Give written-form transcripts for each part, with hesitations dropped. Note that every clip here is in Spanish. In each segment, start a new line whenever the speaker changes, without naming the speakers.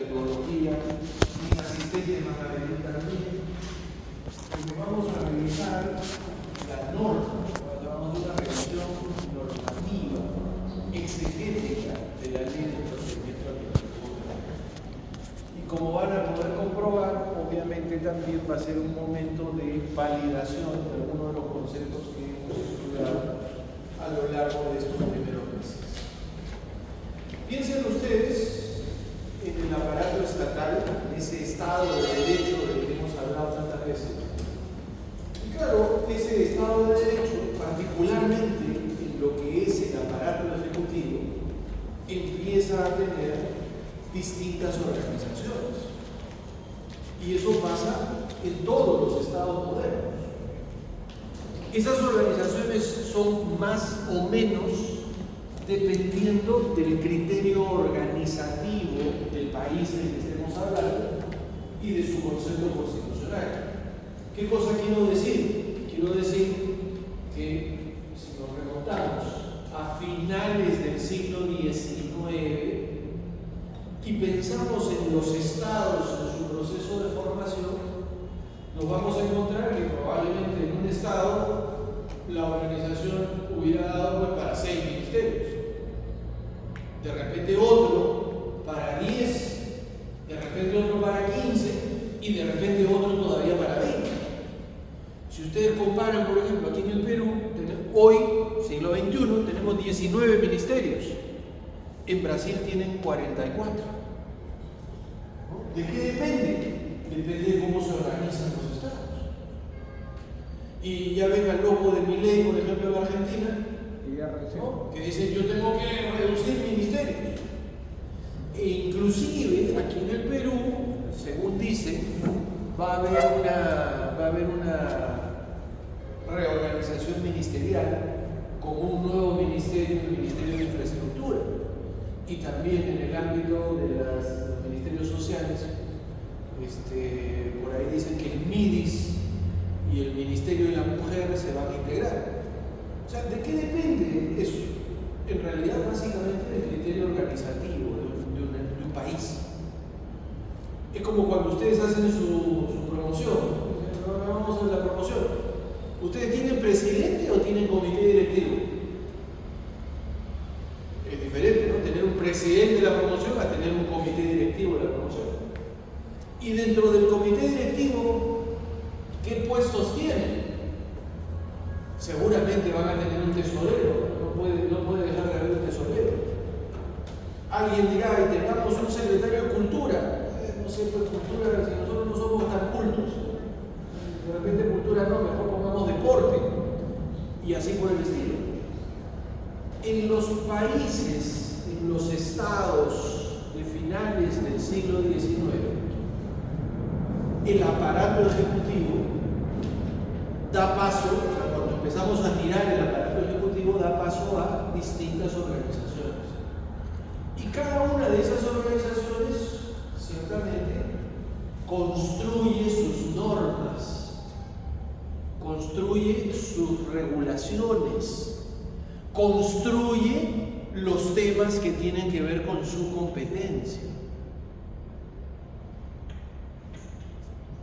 tecnología, mis asistentes van a venir también, porque vamos a revisar la norma, vamos a una revisión normativa, exegética de la ley de procedimiento administrativo. Y como van a poder comprobar, obviamente también va a ser un momento de validación de algunos de los conceptos que hemos estudiado a lo largo de estos primeros meses. Piensen ustedes en el aparato estatal, en ese Estado de Derecho del que hemos hablado tantas veces. Y claro, ese Estado de Derecho, particularmente en lo que es el aparato ejecutivo, empieza a tener distintas organizaciones. Y eso pasa en todos los estados modernos. Esas organizaciones son más o menos dependiendo del criterio organizativo del país en el que estemos hablando y de su concepto constitucional. ¿Qué cosa quiero decir? Quiero decir que si nos remontamos a finales del siglo XIX y pensamos en los estados en su proceso de formación, nos vamos a encontrar que probablemente en un estado la organización hubiera dado pues para 6 ministerios, de repente otro para 10, de repente otro para 15 y de repente otro todavía para 20. Si ustedes comparan, por ejemplo, aquí en el Perú, hoy, siglo XXI, tenemos 19 ministerios. En Brasil tienen 44. ¿De qué depende? Depende de cómo se organizan los estados. Y ya ven al loco de Milei, por ejemplo, en Argentina, ¿no? Que dice: yo tengo que reducir ministerios. E inclusive aquí en el Perú, según dicen, va a haber una reorganización ministerial con un nuevo ministerio, el Ministerio de Infraestructura, y también en el ámbito de los ministerios sociales. Por ahí dicen que el MIDIS y el Ministerio de la Mujer se van a integrar. O sea, ¿de qué depende eso? En realidad, básicamente, del criterio organizativo de un país. Es como cuando ustedes hacen su promoción. Vamos a ver la promoción. ¿Ustedes tienen presidente o tienen comité directivo? Es diferente, ¿no? Tener un presidente de la promoción a tener un comité directivo de la promoción. Y dentro del comité directivo, ¿qué puestos tienen? Seguramente van a tener un tesorero, no puede dejar de haber un tesorero. Alguien dirá: y tengamos un secretario de cultura. No sé, pues cultura, si nosotros no somos tan cultos. De repente cultura no, mejor pongamos deporte. Y así por el estilo. En los países, en los estados de finales del siglo XIX, el aparato ejecutivo da paso, o sea, cuando empezamos a mirar el aparato ejecutivo, da paso a distintas organizaciones. Y cada una de esas organizaciones, ciertamente, construye sus normas, construye sus regulaciones, construye los temas que tienen que ver con su competencia.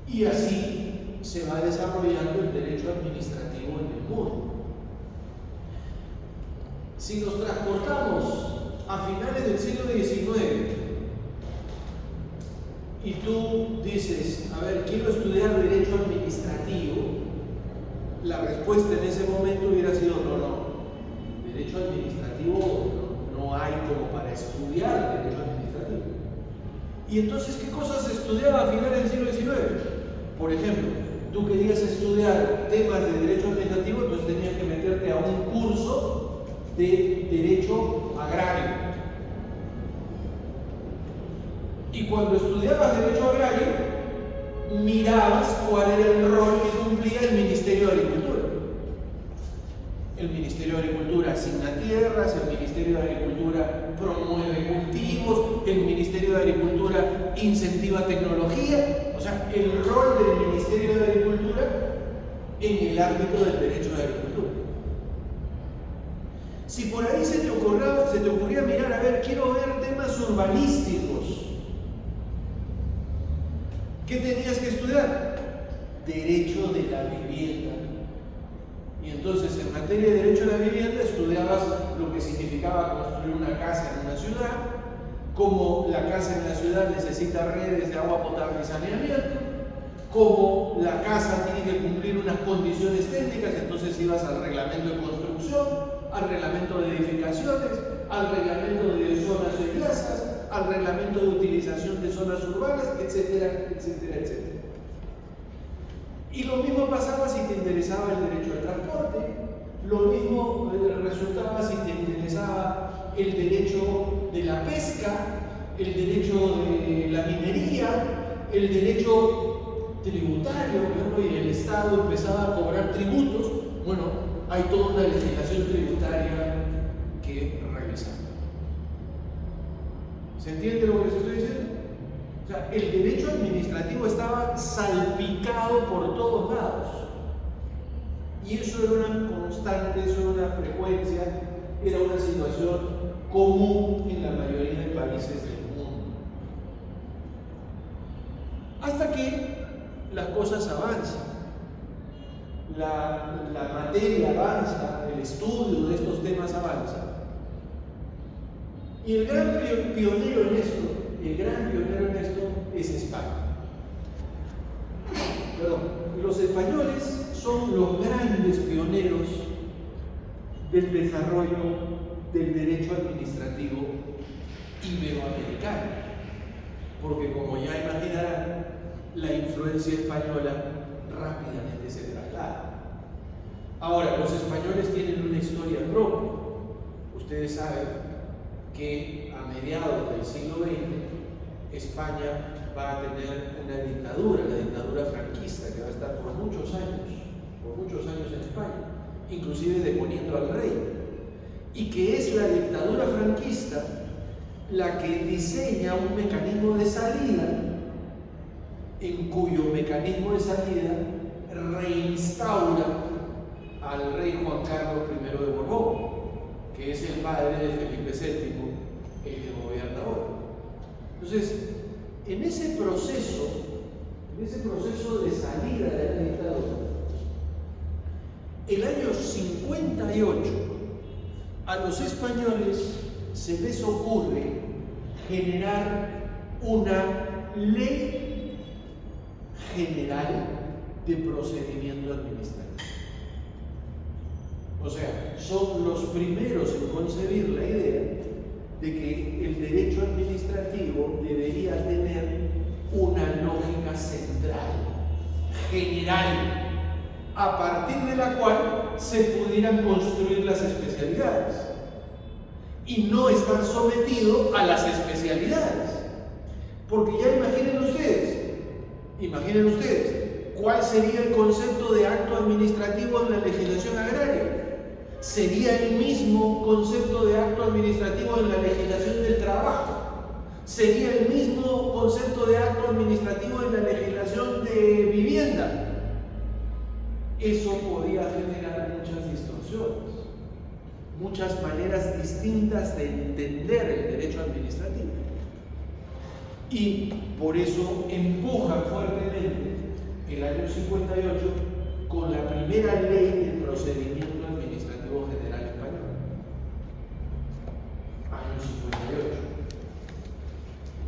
Y así se va desarrollando el derecho administrativo en el mundo. Si nos transportamos a finales del siglo XIX y tú dices: a ver, quiero estudiar derecho administrativo, la respuesta en ese momento hubiera sido: no, derecho administrativo no hay como para estudiar derecho administrativo. Y entonces, ¿qué cosas se estudiaba a finales del siglo XIX? Por ejemplo, tú querías estudiar temas de derecho administrativo, entonces tenías que meterte a un curso de derecho agrario. Y cuando estudiabas derecho agrario, mirabas cuál era el rol que cumplía el Ministerio de Agricultura. El Ministerio de Agricultura asigna tierras, el Ministerio de Agricultura promueve cultivos, el Ministerio de Agricultura incentiva tecnología. O sea, el rol del Ministerio de Agricultura en el ámbito del derecho de agricultura. Si por ahí se te ocurría mirar, a ver, quiero ver temas urbanísticos, ¿Qué tenías que estudiar? Derecho de la vivienda. Y entonces en materia de derecho a la vivienda estudiabas lo que significaba construir una casa en una ciudad, cómo la casa en la ciudad necesita redes de agua potable y saneamiento, cómo la casa tiene que cumplir unas condiciones técnicas, entonces ibas al reglamento de construcción, al reglamento de edificaciones, al reglamento de zonas seriasas, al reglamento de utilización de zonas urbanas, etcétera, etcétera, etcétera. Y lo mismo pasaba si te interesaba el derecho al transporte, lo mismo resultaba si te interesaba el derecho de la pesca, el derecho de la minería, el derecho tributario, ¿no? Y el Estado empezaba a cobrar tributos. Bueno, hay toda una legislación tributaria que revisar. ¿Se entiende lo que les estoy diciendo? O sea, el derecho administrativo estaba salpicado por todos lados. Y eso era una constante, eso era una frecuencia, era una situación común en la mayoría de países del mundo. Hasta que las cosas avanzan. La materia avanza, el estudio de estos temas avanza. Y el gran pionero en esto es España. Perdón, los españoles son los grandes pioneros del desarrollo del derecho administrativo iberoamericano, porque como ya imaginarán, la influencia española rápidamente se traslada. Ahora, los españoles tienen una historia propia. Ustedes saben que a mediados del siglo XX España va a tener una dictadura, la dictadura franquista, que va a estar por muchos años en España, inclusive deponiendo al rey, y que es la dictadura franquista la que diseña un mecanismo de salida, en cuyo mecanismo de salida reinstaura al rey Juan Carlos I de Borbón, que es el padre de Felipe VII, el que gobierna ahora. Entonces, en ese proceso de salida de la dictadura, el año 58, a los españoles se les ocurre generar una ley general de procedimiento administrativo. O sea, son los primeros en concebir la idea de que el derecho administrativo debería tener una lógica central, general, a partir de la cual se pudieran construir las especialidades y no estar sometido a las especialidades. Porque ya imaginen ustedes, ¿cuál sería el concepto de acto administrativo en la legislación agraria? Sería el mismo concepto de acto administrativo en la legislación del trabajo. Sería el mismo concepto de acto administrativo en la legislación de vivienda. Eso podía generar muchas distorsiones, muchas maneras distintas de entender el derecho administrativo. Y por eso empuja fuertemente el año 58 con la primera ley del procedimiento administrativo general español. Año 58.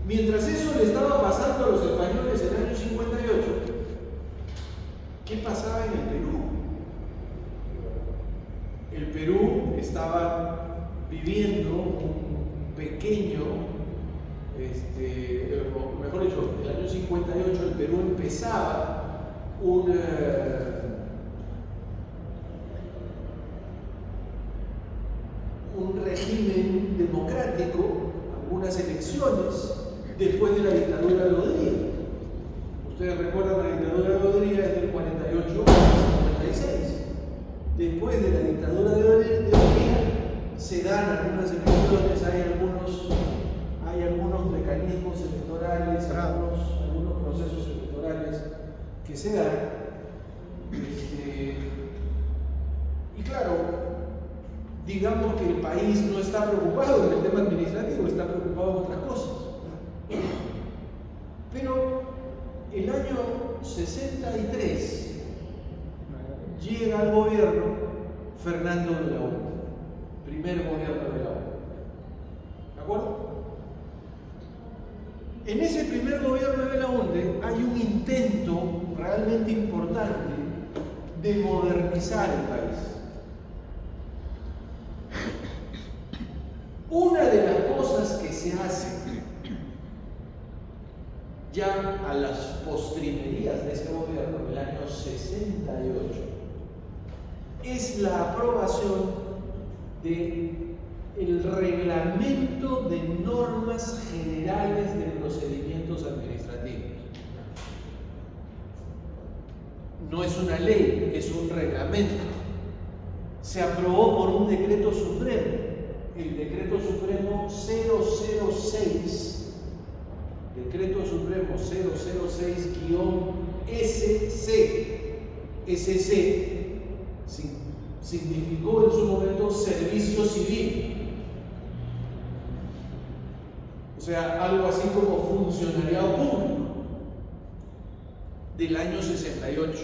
Mientras eso le estaba pasando a los españoles en el año 58, ¿qué pasaba en el Perú? El Perú estaba viviendo un pequeño, mejor dicho, en el año 58 el Perú empezaba un régimen democrático, algunas elecciones, después de la dictadura de Rodríguez. Ustedes recuerdan la dictadura de Rodríguez desde el 48 al 56. Después de la dictadura de Rodríguez se dan algunas elecciones, hay algunos mecanismos electorales, algunos procesos electorales que se dan. Y claro, digamos que el país no está preocupado en el tema administrativo, está preocupado en otras cosas. Pero el año 63 llega al gobierno Fernando Belaúnde, primer gobierno de Belaúnde. ¿De acuerdo? En ese primer gobierno de Belaúnde hay un intento realmente importante de modernizar el país. Una de las cosas que se hace ya a las postrimerías de ese gobierno, en el año 68, es la aprobación del reglamento de normas generales de procedimientos administrativos. No es una ley, es un reglamento. Se aprobó por un decreto supremo, el decreto supremo 006. Decreto Supremo 006-SC. Significó en su momento servicio civil. O sea, algo así como funcionariado público del año 68.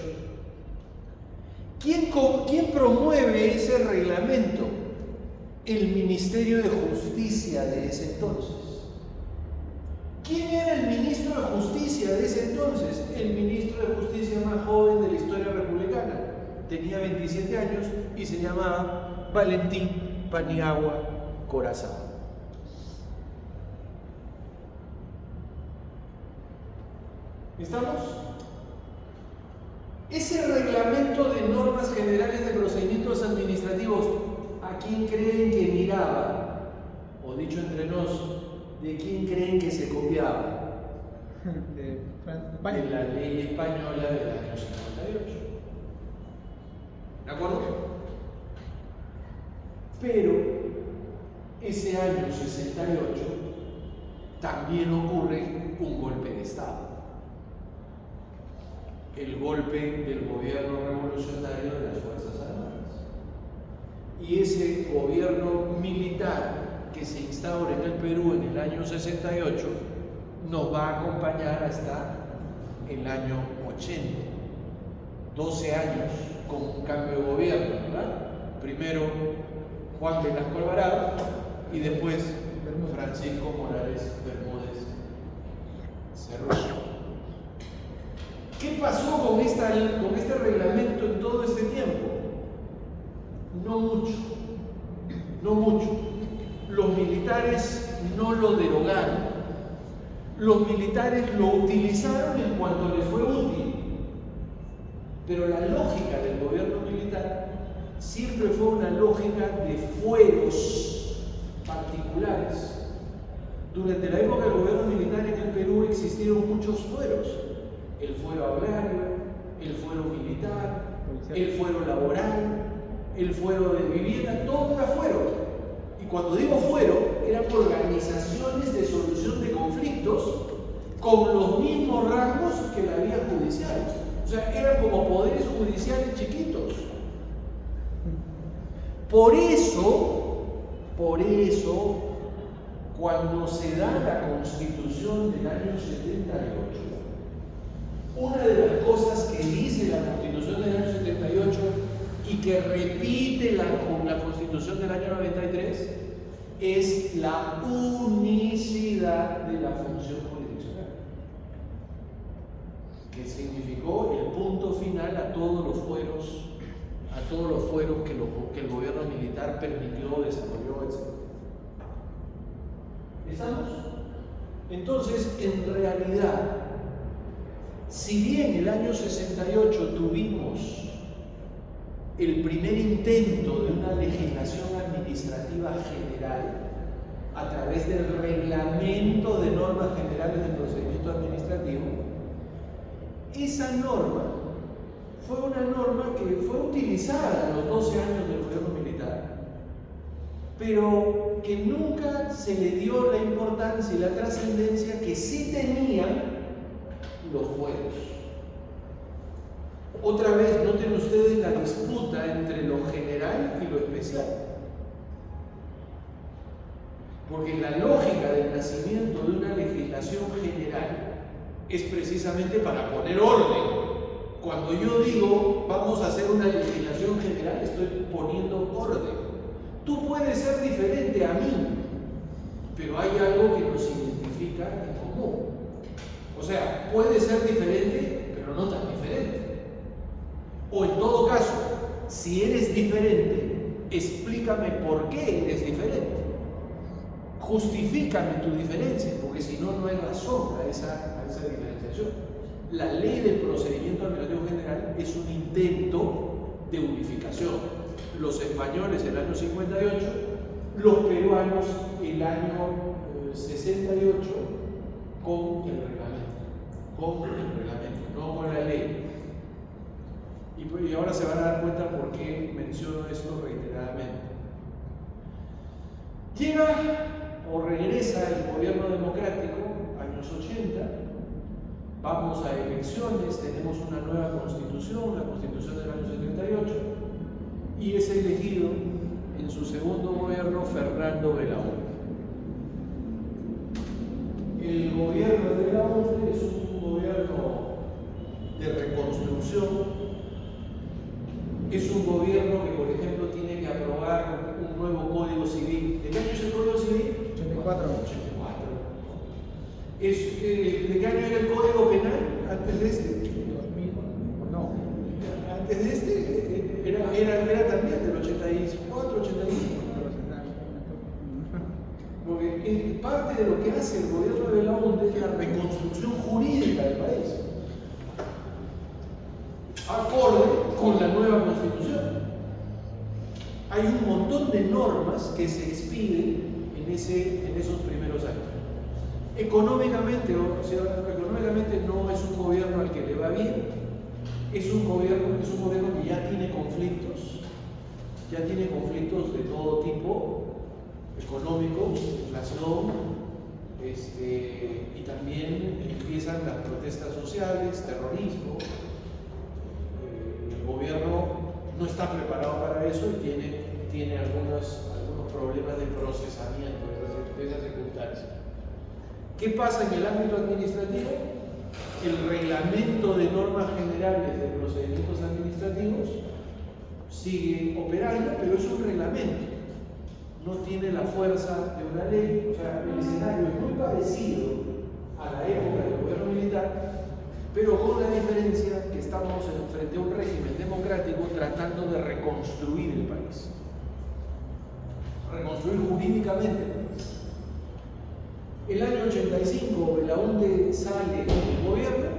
¿Quién promueve ese reglamento? El Ministerio de Justicia de ese entonces. ¿Quién era el ministro de Justicia de ese entonces? El ministro de Justicia más joven de la historia republicana. Tenía 27 años y se llamaba Valentín Paniagua Corazao. ¿Estamos? Ese reglamento de normas generales de procedimientos administrativos, ¿a quién creen que miraba? O dicho entre nos, ¿de quién creen que se copiaba?
De
la ley española del año 58. ¿De acuerdo? Pero ese año 68 también ocurre un golpe de Estado. El golpe del gobierno revolucionario de las Fuerzas Armadas. Y ese gobierno militar que se instaura en el Perú en el año 68 nos va a acompañar hasta el año 80. 12 años con un cambio de gobierno, ¿verdad? Primero Juan Velasco Alvarado y después Francisco Morales Bermúdez Cerrón. ¿Qué pasó con este reglamento en todo este tiempo? No mucho. Los militares no lo derogaron. Los militares lo utilizaron en cuanto les fue útil. Pero la lógica del gobierno militar siempre fue una lógica de fueros particulares. Durante la época del gobierno militar en el Perú existieron muchos fueros. El fuero agrario, el fuero militar, el fuero laboral, el fuero de vivienda, todo era fuero. Y cuando digo fuero, eran organizaciones de solución de conflictos con los mismos rangos que la vía judicial. O sea, eran como poderes judiciales chiquitos. Por eso, cuando se da la Constitución del año 78, una de las cosas que dice la Constitución del año 78 y que repite la Constitución del año 93 es la unicidad de la función jurisdiccional, que significó el punto final a todos los fueros que el gobierno militar permitió, desarrolló, etc. ¿Estamos? Entonces, en realidad, si bien el año 68 tuvimos el primer intento de una legislación administrativa general a través del reglamento de normas generales del procedimiento administrativo, esa norma fue una norma que fue utilizada en los 12 años del gobierno militar, pero que nunca se le dio la importancia y la trascendencia que sí tenían los fueros. Otra vez, noten ustedes la disputa entre lo general y lo especial. Porque la lógica del nacimiento de una legislación general es precisamente para poner orden. Cuando yo digo vamos a hacer una legislación general, estoy poniendo orden. Tú puedes ser diferente a mí, pero hay algo que nos identifica en común. O sea, puede ser diferente, pero no tan diferente. O en todo caso, si eres diferente, explícame por qué eres diferente. Justifícame tu diferencia, porque si no, no hay razón a esa diferenciación. La ley del procedimiento administrativo general es un intento de unificación. Los españoles el año 58, los peruanos el año 68 con el reglamento, no con la ley. Y ahora se van a dar cuenta por qué menciono esto reiteradamente. Llega o regresa el gobierno democrático, años 80, vamos a elecciones, tenemos una nueva constitución, la constitución del año 78, y es elegido en su segundo gobierno Fernando Belaúnde. El gobierno de Belaúnde es un gobierno de reconstrucción, es un gobierno que, por ejemplo, tiene que aprobar un nuevo código civil. ¿De qué año es el código civil?
84.
¿De qué año era el código penal antes de este?
2000. No.
Antes de este era también del 84, 85. Porque parte de lo que hace el gobierno de Belaúnde es la reconstrucción jurídica del país, acorde con la nueva constitución. Hay un montón de normas que se expiden en esos primeros años. Económicamente no es un gobierno al que le va bien, es un gobierno que ya tiene conflictos de todo tipo, económicos, inflación, y también empiezan las protestas sociales, terrorismo. El gobierno no está preparado para eso y tiene algunos problemas de procesamiento de esas circunstancias. ¿Qué pasa en el ámbito administrativo? El reglamento de normas generales de procedimientos administrativos sigue operando, pero es un reglamento. No tiene la fuerza de una ley. O sea, el escenario es muy parecido a la época del gobierno militar, pero con la diferencia que estamos frente a un régimen democrático tratando de reconstruir el país. Reconstruir jurídicamente el país. El año 85, Belaúnde sale del gobierno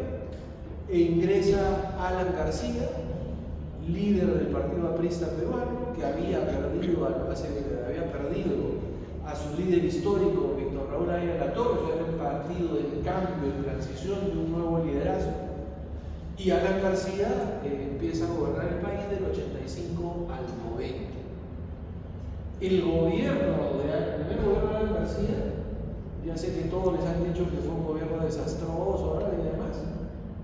e ingresa Alan García, líder del Partido Aprista Peruano, que había perdido a su líder histórico, Víctor Raúl Aya Latorre. Era un partido de cambio, de transición, de un nuevo liderazgo. Y Alan García empieza a gobernar el país del 85 al 90. El primer gobierno de Alan García, ya sé que todos les han dicho que fue un gobierno desastroso y demás,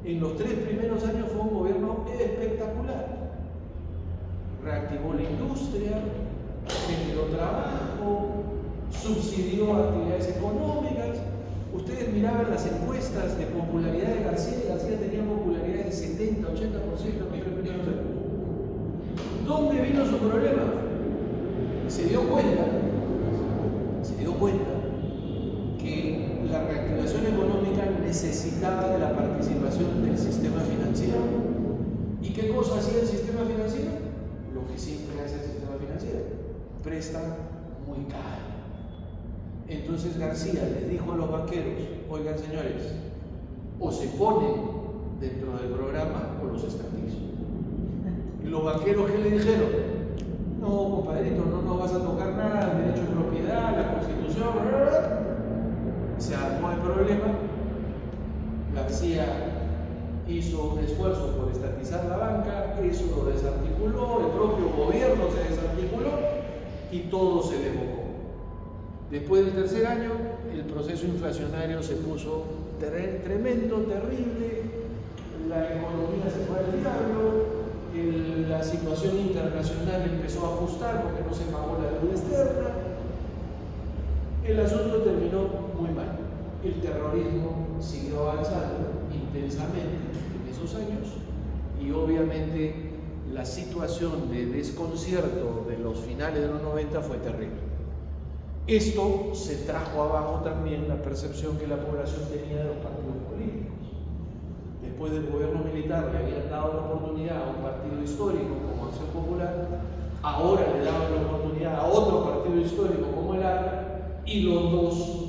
en los 3 primeros años fue un gobierno espectacular. Reactivó la industria, generó trabajo, subsidió actividades económicas. Ustedes miraban las encuestas de popularidad de García, y García tenía popularidad del 70, 80% en los 3 primeros años. ¿Dónde vino su problema? Se dio cuenta que la reactivación económica necesitaba de la participación del sistema financiero. ¿Y qué cosa hacía el sistema financiero? Lo que siempre hace el sistema financiero: presta muy caro. Entonces García les dijo a los banqueros: oigan, señores, o se ponen dentro del programa o los estatizo. Y los banqueros, ¿qué le dijeron? No, compadrito, no nos vas a tocar nada, el derecho de propiedad, la constitución, Se armó el problema. García hizo un esfuerzo por estatizar la banca, eso lo desarticuló, el propio gobierno se desarticuló y todo se desbocó. Después del tercer año, el proceso inflacionario se puso tremendo, terrible, la economía se fue al diablo, la situación internacional empezó a ajustar porque no se pagó la deuda externa. El asunto terminó muy mal. El terrorismo siguió avanzando intensamente en esos años y obviamente la situación de desconcierto de los finales de los 90 fue terrible. Esto se trajo abajo también la percepción que la población tenía de los partidos políticos. Después del gobierno militar le habían dado la oportunidad a un partido histórico como Acción Popular, ahora le daban la oportunidad a otro partido histórico como el APRA, y los dos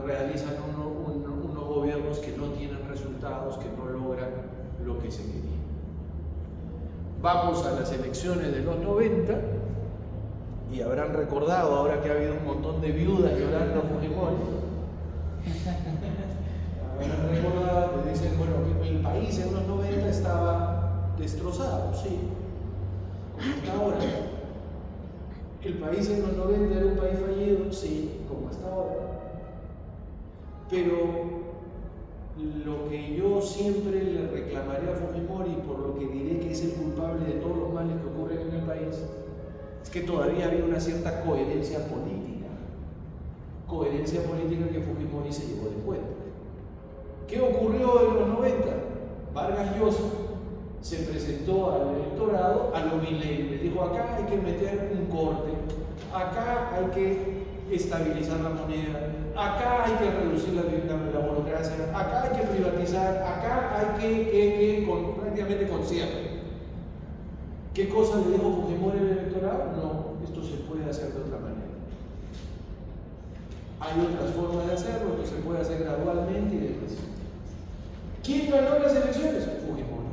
realizan unos gobiernos que no tienen resultados, que no logran lo que se quería. Vamos a las elecciones de los 90 y habrán recordado, ahora que ha habido un montón de viudas llorando a Fujimori, habrán recordado que dicen, bueno, el país en los 90 estaba destrozado, sí, como está ahora. El país en los 90 era un país fallido, sí, como está ahora. Pero lo que yo siempre le reclamaré a Fujimori, por lo que diré que es el culpable de todos los males que ocurren en el país, es que todavía había una cierta coherencia política que Fujimori se llevó de cuenta. ¿Qué ocurrió en los 90? Vargas Llosa se presentó al electorado a lo Milei, le dijo: acá hay que meter un corte, acá hay que estabilizar la moneda, acá hay que reducir la burocracia, acá hay que privatizar, acá hay que prácticamente con cierre. ¿Qué cosa le dijo Fujimori al electorado? No, esto se puede hacer de otra manera. Hay otras formas de hacerlo, esto se puede hacer gradualmente y demás. ¿Quién ganó las elecciones? Fujimori.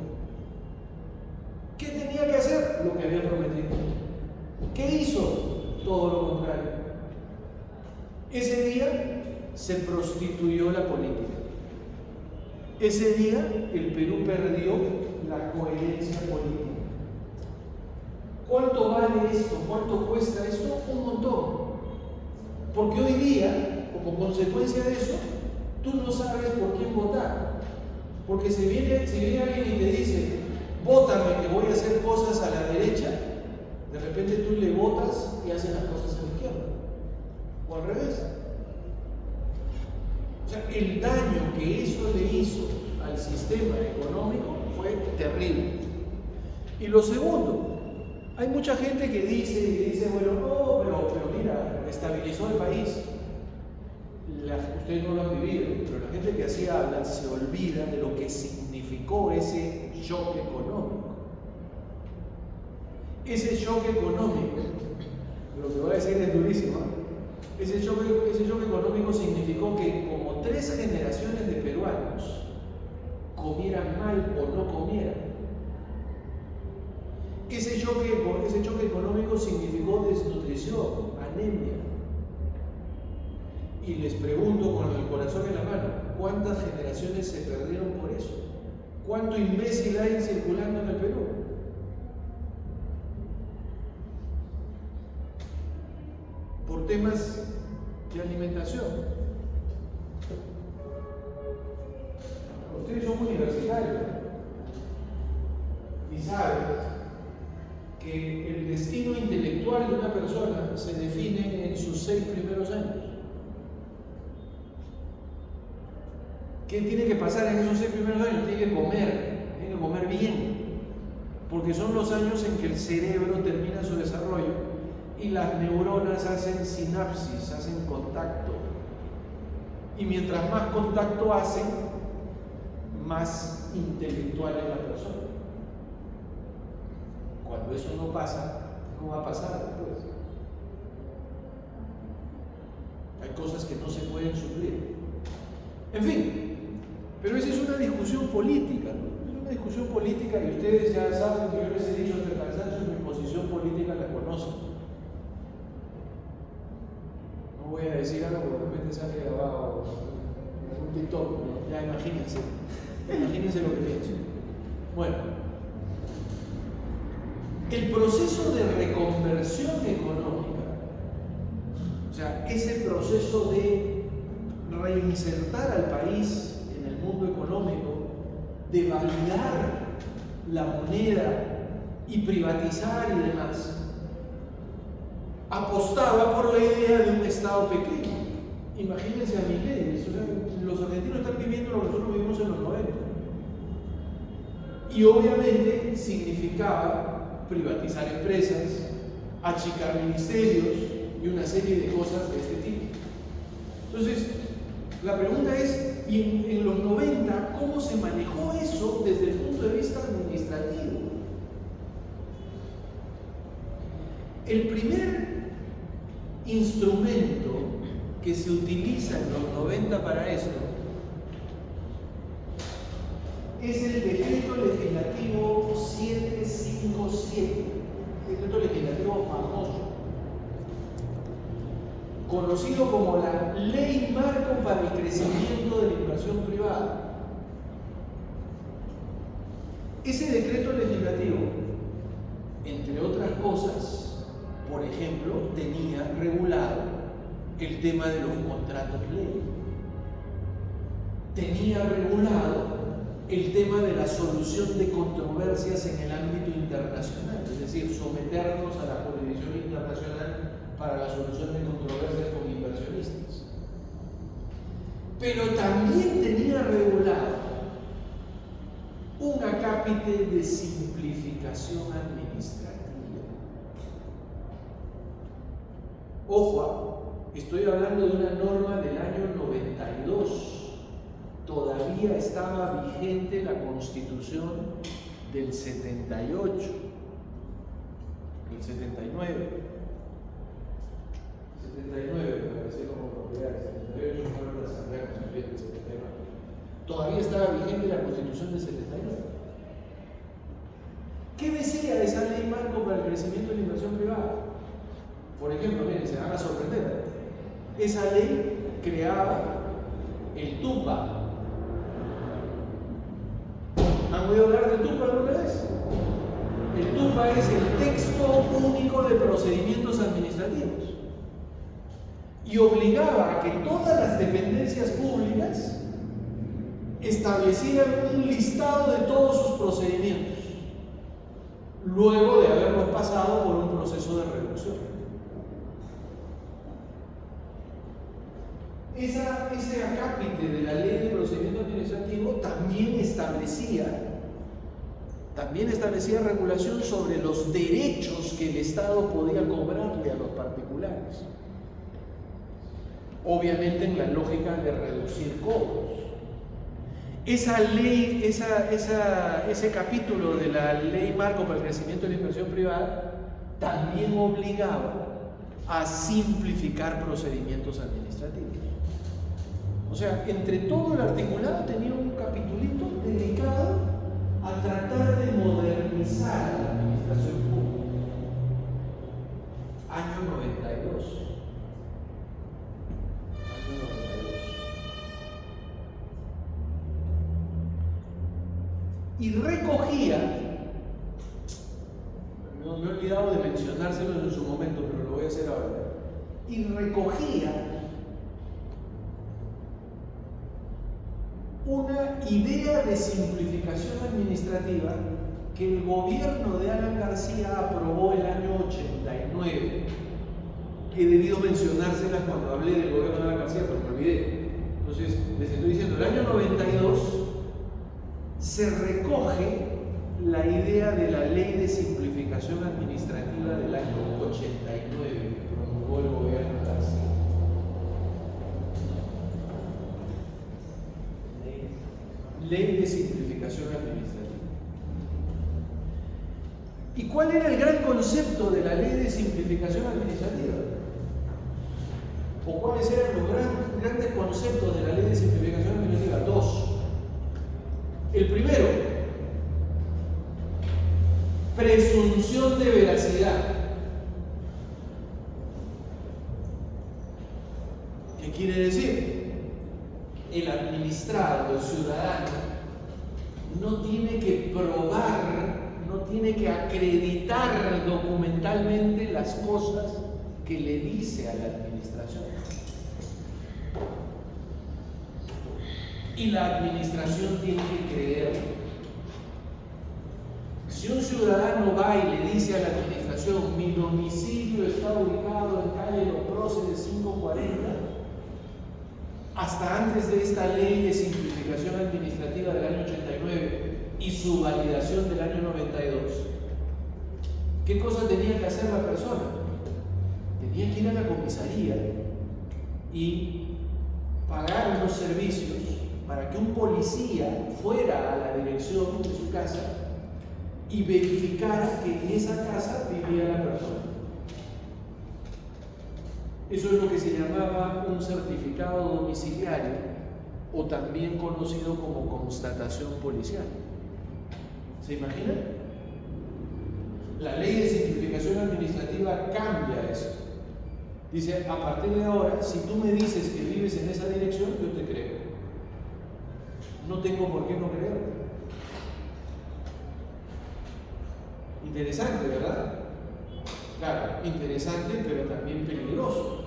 ¿Qué tenía que hacer? Lo que había prometido. ¿Qué hizo? Todo lo contrario. Ese día se prostituyó la política. Ese día el Perú perdió la coherencia política. ¿Cuánto vale esto? ¿Cuánto cuesta esto? Un montón. Porque hoy día, como consecuencia de eso, tú no sabes por quién votar. Porque si viene alguien y te dice: vótame que voy a hacer cosas a la derecha, de repente tú le votas y haces las cosas a la izquierda. O al revés. O sea, el daño que eso le hizo al sistema económico fue terrible. Y lo segundo, hay mucha gente que dice, bueno, no, pero mira, estabilizó el país. Ustedes no lo han vivido, pero la gente que así habla se olvida de lo que significó ese shock económico. Ese shock económico, lo que voy a decir es durísimo, ¿eh? Ese shock económico significó que como 3 generaciones de peruanos comieran mal o no comieran. Ese choque económico significó desnutrición, anemia. Y les pregunto con el corazón en la mano, ¿cuántas generaciones se perdieron por eso? ¿Cuánto imbécil hay circulando en el Perú? Por temas de alimentación. Ustedes son universitarios y saben que el destino intelectual de una persona se define en sus 6 primeros años. ¿Qué tiene que pasar en esos 6 primeros años? Tiene que comer bien, porque son los años en que el cerebro termina su desarrollo y las neuronas hacen sinapsis, hacen contacto. Y mientras más contacto hacen, más intelectual es la persona. Cuando eso no pasa, no va a pasar después. Hay cosas que no se pueden suplir. En fin, pero esa es una discusión política, ¿no? Es una discusión política y ustedes ya saben que yo les he dicho hasta el cansancio, mi posición política la conocen. No voy a decir algo porque de repente sale grabado en algún TikTok, ¿no? Ya imagínense lo que pienso. Bueno, el proceso de reconversión económica, o sea, ese proceso de reinsertar al país en el mundo económico, de validar la moneda y privatizar y demás, apostaba por la idea de un Estado pequeño. Imagínense a Milei, los argentinos están viviendo lo que nosotros vivimos en los 90. Y obviamente significaba privatizar empresas, achicar ministerios y una serie de cosas de este tipo. Entonces, la pregunta es, ¿y en los 90 cómo se manejó eso desde el punto de vista administrativo? El primer instrumento que se utiliza en los 90 para esto es el decreto legislativo 757, decreto legislativo famoso, conocido como la Ley Marco para el Crecimiento de la Inversión Privada. Ese decreto legislativo, entre otras cosas, por ejemplo, tenía regulado el tema de los contratos ley, tenía regulado el tema de la solución de controversias en el ámbito internacional, es decir, someternos a la jurisdicción internacional para la solución de controversias con inversionistas. Pero también tenía regulado un acápite de simplificación administrativa. Ojo, estoy hablando de una norma del año 92. Todavía estaba vigente la Constitución del 78, del 79. 79, me parece como propiedad, 78 fue la Asamblea Constituyente del 79. Todavía estaba vigente la Constitución del 79. ¿Qué decía esa ley marco para el crecimiento de la inversión privada? Por ejemplo, miren, se van a sorprender. Esa ley creaba el TUPA. ¿Han oído hablar del TUPA alguna vez? El TUPA es el Texto Único de Procedimientos Administrativos y obligaba a que todas las dependencias públicas establecieran un listado de todos sus procedimientos luego de haberlos pasado por un proceso de reducción. Ese acápite de la Ley de Procedimiento Administrativo también establecía regulación sobre los derechos que el Estado podía cobrarle a los particulares. Obviamente en la lógica de reducir cobros. Esa ley, ese capítulo de la Ley Marco para el Crecimiento de la Inversión Privada también obligaba a simplificar procedimientos administrativos. O sea, entre todo el articulado tenía un capitulito dedicado a tratar de modernizar la administración pública. Año 92. Año 92. Y recogía, no me he olvidado de mencionárselo en su momento, pero lo voy a hacer ahora, y recogía una idea de simplificación administrativa que el gobierno de Alan García aprobó el año 89. He debido mencionárselas cuando hablé del gobierno de Alan García, pero me olvidé. Entonces, les estoy diciendo, el año 92 se recoge la idea de la Ley de Simplificación Administrativa del año 89 que promulgó el gobierno de García. Ley de Simplificación Administrativa. ¿Y cuál era el gran concepto de la Ley de Simplificación Administrativa? ¿O cuáles eran los grandes conceptos de la Ley de Simplificación Administrativa? Dos. El primero, presunción de veracidad. ¿Qué quiere decir? El administrado, el ciudadano, no tiene que probar, no tiene que acreditar documentalmente las cosas que le dice a la administración. Y la administración tiene que creer. Si un ciudadano va y le dice a la administración, mi domicilio está ubicado en calle Los Próceres 540, hasta antes de esta Ley de Simplificación Administrativa del año 89, y su validación del año 92, ¿qué cosa tenía que hacer la persona? Tenía que ir a la comisaría y pagar unos servicios para que un policía fuera a la dirección de su casa y verificara que en esa casa vivía la persona. Eso es lo que se llamaba un certificado domiciliario, o también conocido como constatación policial. ¿Se imaginan? La ley de simplificación administrativa cambia esto. Dice, a partir de ahora, si tú me dices que vives en esa dirección, yo te creo. No tengo por qué no creerte. Interesante, ¿verdad? Claro, interesante, pero también peligroso.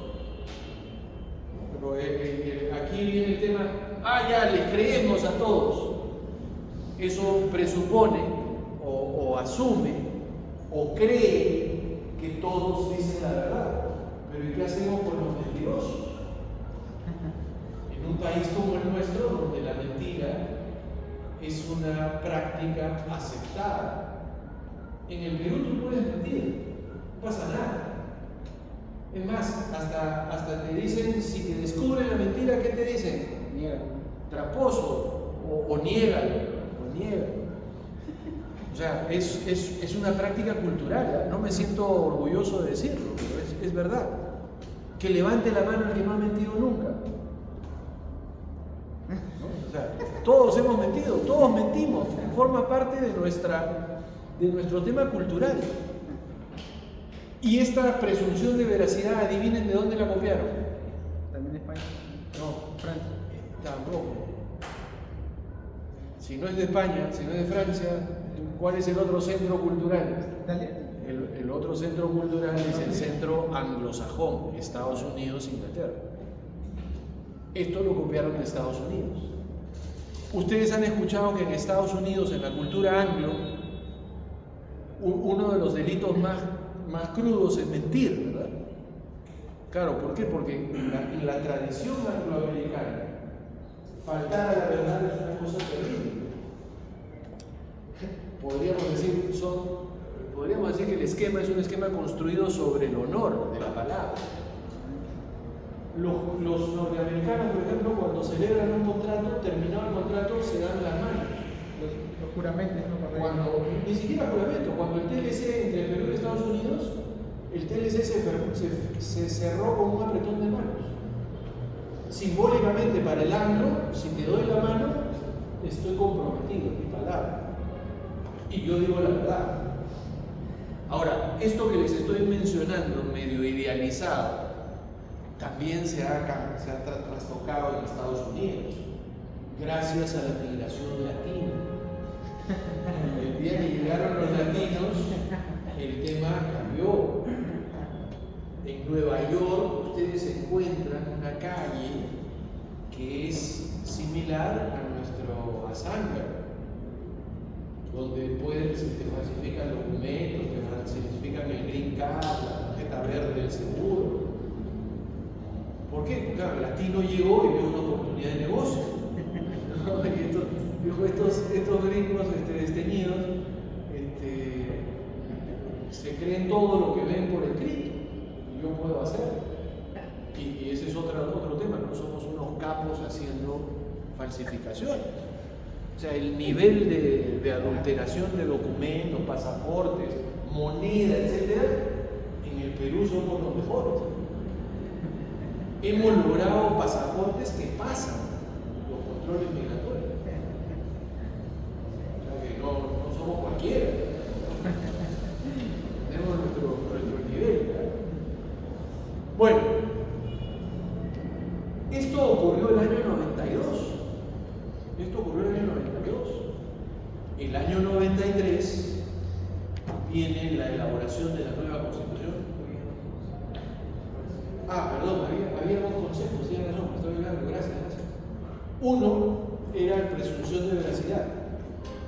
Pero aquí viene el tema, ya, les creemos a todos. Eso presupone o asume o cree que todos dicen la verdad. Pero ¿y qué hacemos con los mentirosos? En un país como el nuestro, donde la mentira es una práctica aceptada. En el Perú tú puedes mentir, no pasa nada. Es más, hasta te dicen, si te descubren la mentira, ¿qué te dicen?
Niega.
Traposo, o niégalo, o niega. O sea, es una práctica cultural, no me siento orgulloso de decirlo, pero es verdad. Que levante la mano el que no ha mentido nunca. ¿No? O sea, todos hemos mentido, todos mentimos, forma parte de nuestro tema cultural. Y esta presunción de veracidad, adivinen de dónde la copiaron.
También España.
No,
Francia.
tampoco. Si no es de España, si no es de Francia, ¿cuál es el otro centro cultural?
Italia.
El otro centro cultural es el centro anglosajón, Estados Unidos, Inglaterra. Esto lo copiaron de Estados Unidos. Ustedes han escuchado que en Estados Unidos, en la cultura anglo, uno de los delitos más crudos es mentir, ¿verdad? Claro, ¿por qué? Porque en la tradición angloamericana, faltar a la verdad es una cosa terrible. Podríamos decir que el esquema es un esquema construido sobre el honor de la palabra. Los norteamericanos, por ejemplo, cuando celebran un contrato, terminado el contrato, se dan las manos.
Los juramentos, ¿no?
Ni siquiera juramento, cuando el TLC entre Perú y Estados Unidos, el TLC se cerró con un apretón de manos. Simbólicamente para el anglo, si te doy la mano, estoy comprometido en mi palabra. Y yo digo la verdad. Ahora, esto que les estoy mencionando, medio idealizado, también se ha trastocado en Estados Unidos, gracias a la migración latina. El día que llegaron los latinos, el tema cambió. En Nueva York ustedes encuentran una calle que es similar a nuestro Azángaro, donde te falsifican documentos, te falsifican el green card, la tarjeta verde del seguro. ¿Por qué? Porque claro, el latino llegó y vio una oportunidad de negocio. Y estos gringos desteñidos se creen todo lo que ven por escrito. Y yo puedo hacer. Y ese es otro tema, no somos unos capos haciendo falsificación. O sea, el nivel de adulteración de documentos, pasaportes, moneda, etc., en el Perú somos los mejores. Hemos logrado pasaportes que pasan los controles migratorios. O sea que no somos cualquiera. Tenemos nuestro nivel. Bueno, esto ocurrió el año 92. El año 93 viene la elaboración de la nueva Constitución. Perdón, había dos conceptos, tiene razón, me estoy hablando, gracias. Uno era la presunción de veracidad.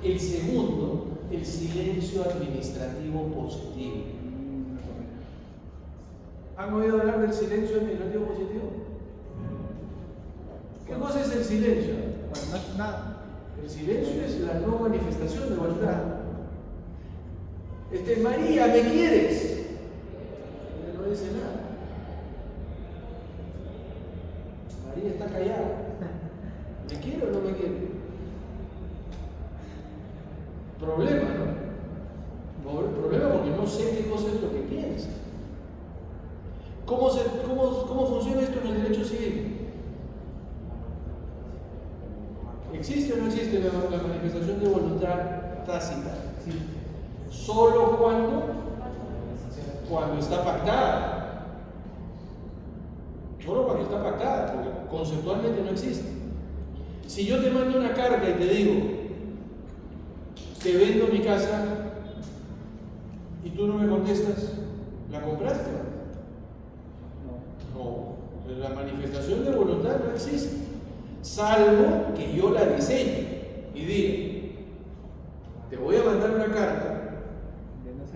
El segundo, el silencio administrativo positivo. ¿Han oído hablar del silencio administrativo positivo? ¿Qué cosa es el silencio?
Bueno, no es nada.
El silencio es la no manifestación de voluntad. María, ¿me quieres? Ella no dice nada. María está callada. ¿Me quiere o no me quiere? Problema, ¿no? Problema porque no sé qué cosa es lo que piensa. ¿Cómo funciona esto en el derecho civil? ¿Existe o no existe la manifestación de voluntad tácita? Sí. Solo cuando está pactada. Solo cuando está pactada, porque conceptualmente no existe. Si yo te mando una carta y te digo, te vendo mi casa y tú no me contestas, ¿la compraste? No. Entonces la manifestación de voluntad no existe, salvo que yo la diseñe y diga, te voy a mandar una carta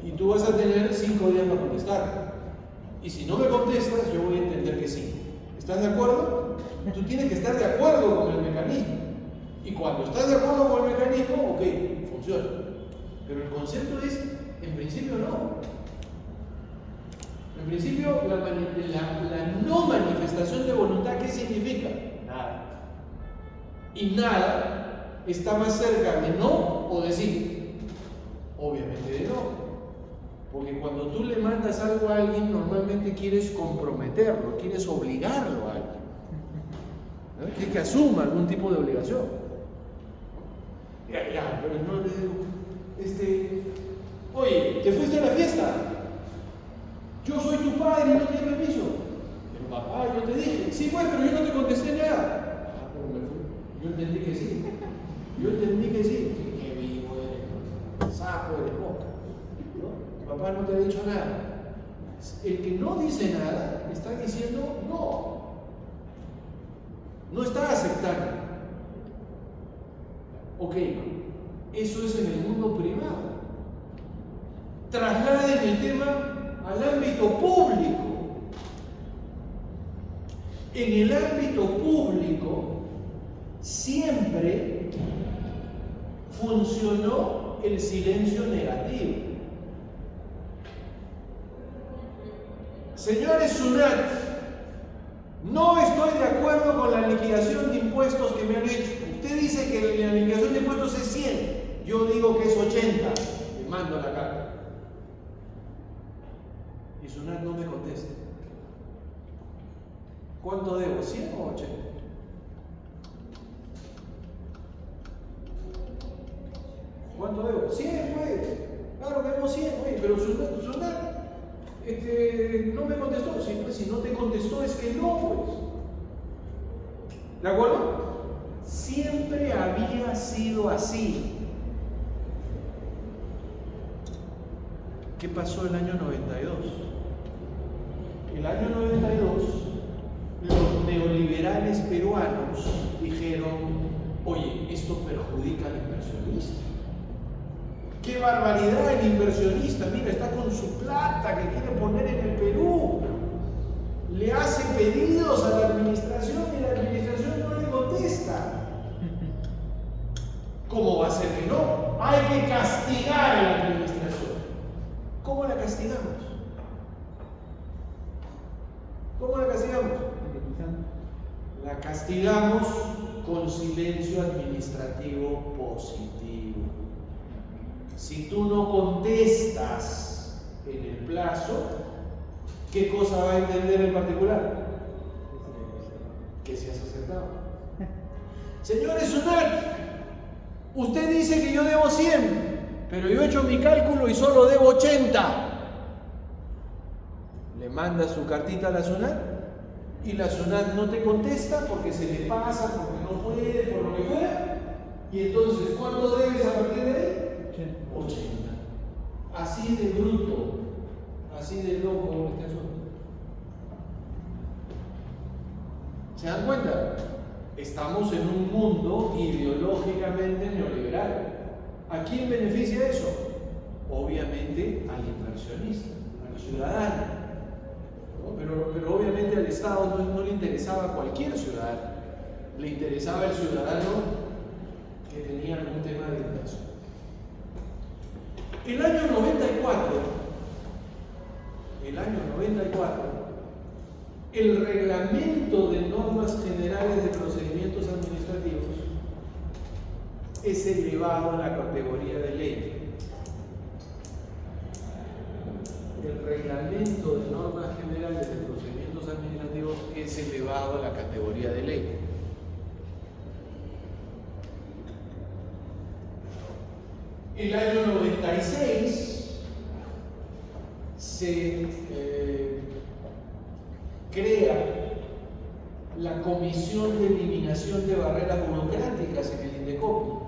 y tú vas a tener 5 días para contestar. Y si no me contestas, yo voy a entender que sí. ¿Estás de acuerdo? Tú tienes que estar de acuerdo con el mecanismo. Y cuando estás de acuerdo con el mecanismo, ok, funciona. Pero el concepto es, en principio no. En principio, la no manifestación de voluntad, ¿qué significa? Nada. Y nada está más cerca de no o de sí. Obviamente de no. Porque cuando tú le mandas algo a alguien, normalmente quieres comprometerlo, quieres obligarlo a alguien. ¿No? Quieres que asuma algún tipo de obligación. Pero no le digo, oye, ¿te fuiste a la fiesta? Yo soy tu padre y no te di permiso. Pero papá, yo te dije, sí, pues, pero yo no te contesté nada. Pero me fui. Yo entendí que sí. Qué vivo eres, sapo eres boca. Papá no te ha dicho nada. El que no dice nada está diciendo no. No está aceptando. Ok, eso es en el mundo privado. Trasladen el tema al ámbito público. En el ámbito público siempre funcionó el silencio negativo. Señores SUNAT, no estoy de acuerdo con la liquidación de impuestos que me han hecho. Usted dice que la liquidación de impuestos es 100, yo digo que es 80. Le mando la carta. Y SUNAT no me contesta. ¿Cuánto debo? ¿100 o 80? ¿Cuánto debo? 100, pues. Claro que debo 100, oye, pero SUNAT no me contestó. Si no te contestó es que no, pues. ¿De acuerdo? Siempre había sido así. ¿Qué pasó el año 92? El año 92, los neoliberales peruanos dijeron, oye, esto perjudica al inversionista. ¡Qué barbaridad el inversionista! Mira, está con su plata que quiere poner en el Perú. Le hace pedidos a la administración y la administración no le contesta. ¿Cómo va a ser que no? Hay que castigar a la administración. ¿Cómo la castigamos? ¿Cómo la castigamos? La castigamos con silencio administrativo positivo. Si tú no contestas en el plazo, ¿qué cosa va a entender en particular? Que se has acertado. Señores SUNAT, usted dice que yo debo 100, pero yo he hecho mi cálculo y solo debo 80. Le manda su cartita a la SUNAT y la SUNAT no te contesta porque se le pasa, porque no puede, por lo que fuera. Y entonces, ¿cuánto debes a partir de ahí? 80. Así de bruto, así de loco este asunto. ¿Se dan cuenta? Estamos en un mundo ideológicamente neoliberal. ¿A quién beneficia eso? Obviamente al inversionista, al ciudadano. ¿No? Pero obviamente al Estado no le interesaba a cualquier ciudadano. Le interesaba el ciudadano que tenía algún tema de inversión. El año 94, el reglamento de normas generales de procedimientos administrativos es elevado a la categoría de ley. El reglamento de normas generales de procedimientos administrativos es elevado a la categoría de ley. El año 96 se crea la Comisión de Eliminación de Barreras Burocráticas en el INDECOPI,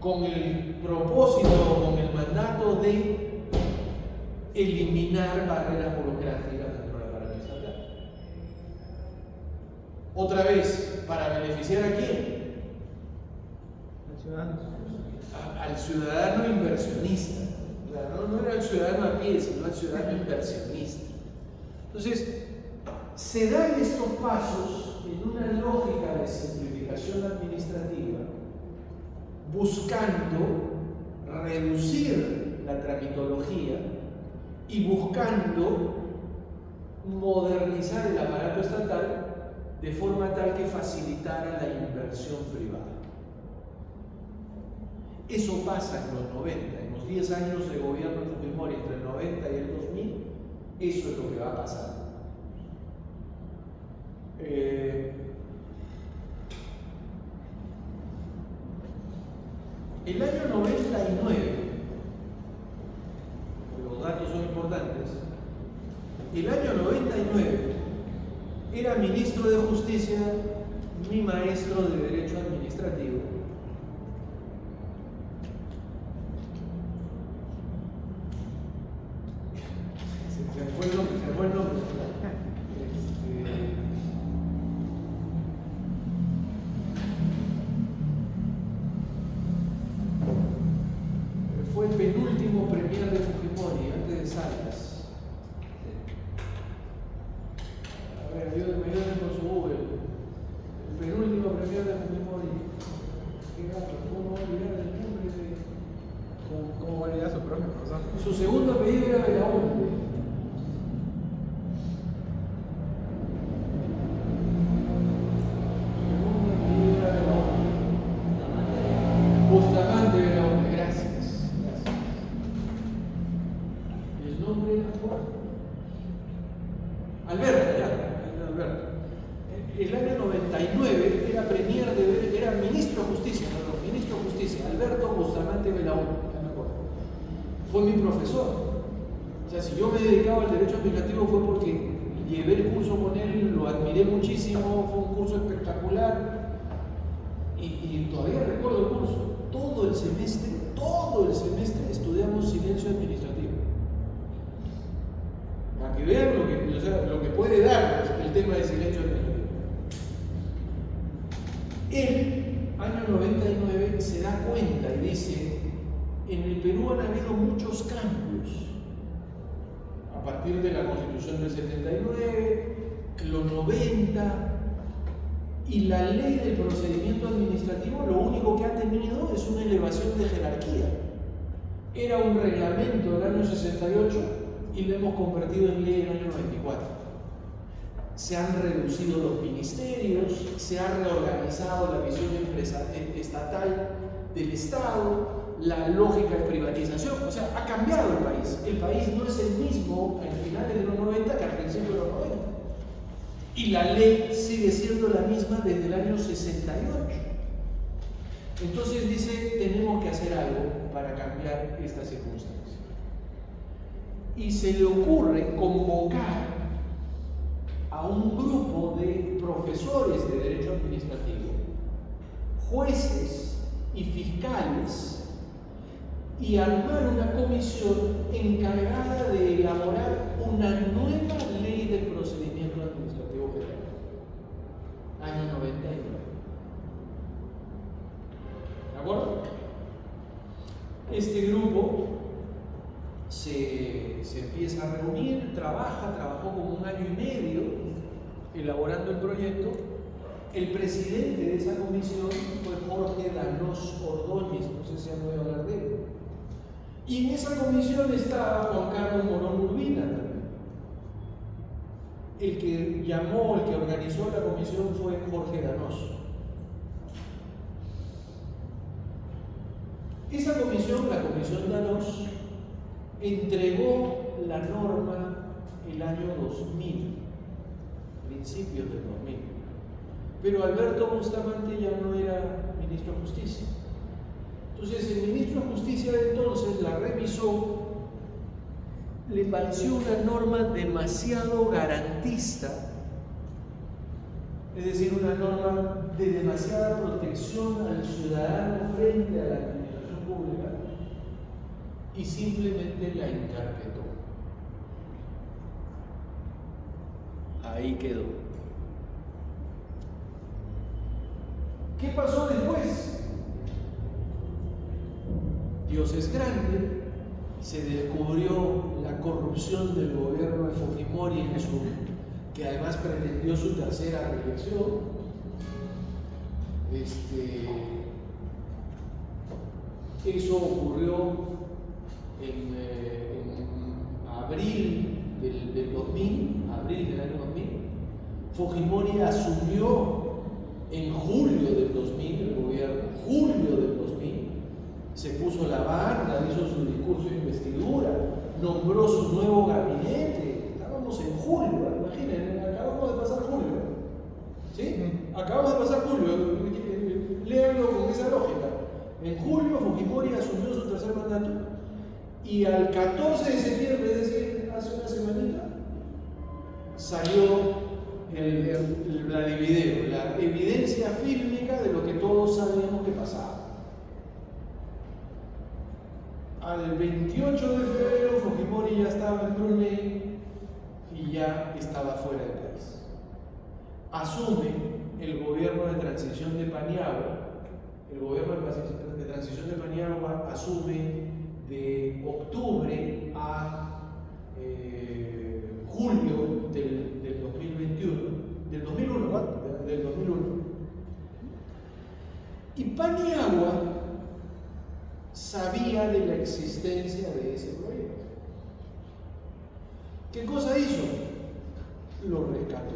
con el propósito, con el mandato de eliminar barreras burocráticas dentro de la aparato estatal. Otra vez, ¿para beneficiar a quién? Al ciudadano inversionista. No era el ciudadano a pie, sino al ciudadano inversionista. Entonces, se dan estos pasos en una lógica de simplificación administrativa, buscando reducir la tramitología y buscando modernizar el aparato estatal de forma tal que facilitara la inversión privada. Eso pasa en los 90, en los 10 años de gobierno de Fujimori, entre el 90 y el 2000, eso es lo que va a pasar. El año 99, los datos son importantes, el año 99 era ministro de Justicia mi maestro de Derecho Administrativo. Se me fue el nombre. Fue el penúltimo premier de Fujimori, antes de Salas. A ver, ayúdenme con su Google. El penúltimo premier de Fujimori. Qué gato, ¿cómo va a olvidar el nombre de...?
¿Cómo va a olvidar su propio profesor?
Su segundo apellido era Belaúnde. Bustamante Belaúnde, gracias. El nombre era Alberto, ya, Alberto. El año 99 era ministro de Justicia, ministro de Justicia, Alberto Bustamante Belaúnde, ya me acuerdo. Fue mi profesor. O sea, si yo me dedicaba al derecho administrativo fue porque llevé el curso con él, lo admiré muchísimo, fue un curso espectacular. Y todavía recuerdo el curso. Todo el semestre estudiamos silencio administrativo. Para que vean lo que puede dar el tema de silencio administrativo. Él, año 99, se da cuenta y dice: en el Perú han habido muchos cambios. A partir de la Constitución del 79, los 90, y la ley del procedimiento administrativo lo único que ha tenido es una elevación de jerarquía. Era un reglamento del año 68 y lo hemos convertido en ley en el año 94. Se han reducido los ministerios, se ha reorganizado la visión estatal del Estado, la lógica de privatización, o sea, ha cambiado el país. El país no es el mismo al finales de los 90 que al principio de los 90. Y la ley sigue siendo la misma desde el año 68. Entonces dice, tenemos que hacer algo para cambiar esta circunstancia. Y se le ocurre convocar a un grupo de profesores de derecho administrativo, jueces y fiscales, y armar una comisión encargada de elaborar una nueva ley de procedimiento administrativo penal. Año 99. ¿De acuerdo? Este grupo se empieza a reunir, trabajó como un año y medio elaborando el proyecto, El presidente de esa comisión fue Jorge Danós Ordóñez, no sé si han oído hablar de él. Y en esa comisión estaba Juan Carlos Morón Urbina también. El que llamó, el que organizó la comisión fue Jorge Danós. Esa comisión, la comisión Danós, entregó la norma el año 2000, principios del 2000. Pero Alberto Bustamante ya no era ministro de Justicia. Entonces el ministro de Justicia de entonces la revisó, le pareció una norma demasiado garantista, es decir, una norma de demasiada protección al ciudadano frente a la administración pública, y simplemente la encarpetó. Ahí quedó. ¿Qué pasó después? Dios es grande, se descubrió la corrupción del gobierno de Fujimori que además pretendió su tercera reelección. Eso ocurrió en abril del 2000, abril del año 2000. Fujimori asumió en julio del 2000 el gobierno, julio del 2000, se puso la banda, hizo su discurso de investidura, nombró su nuevo gabinete. Estábamos en julio, imaginen, acabamos de pasar julio. ¿Sí? Acabamos de pasar julio, léanlo con esa lógica. En julio Fujimori asumió su tercer mandato y al 14 de septiembre, es decir, hace una semanita, salió la evidencia fílmica de lo que todos sabíamos que pasaba. Al 28 de febrero Fujimori ya estaba en Brunei y ya estaba fuera del país. Asume el gobierno de transición de Paniagua. El gobierno de transición de Paniagua asume de octubre a julio del 2021, del 2001, del 2001. Y Paniagua sabía de la existencia de ese proyecto. ¿Qué cosa hizo? Lo rescató.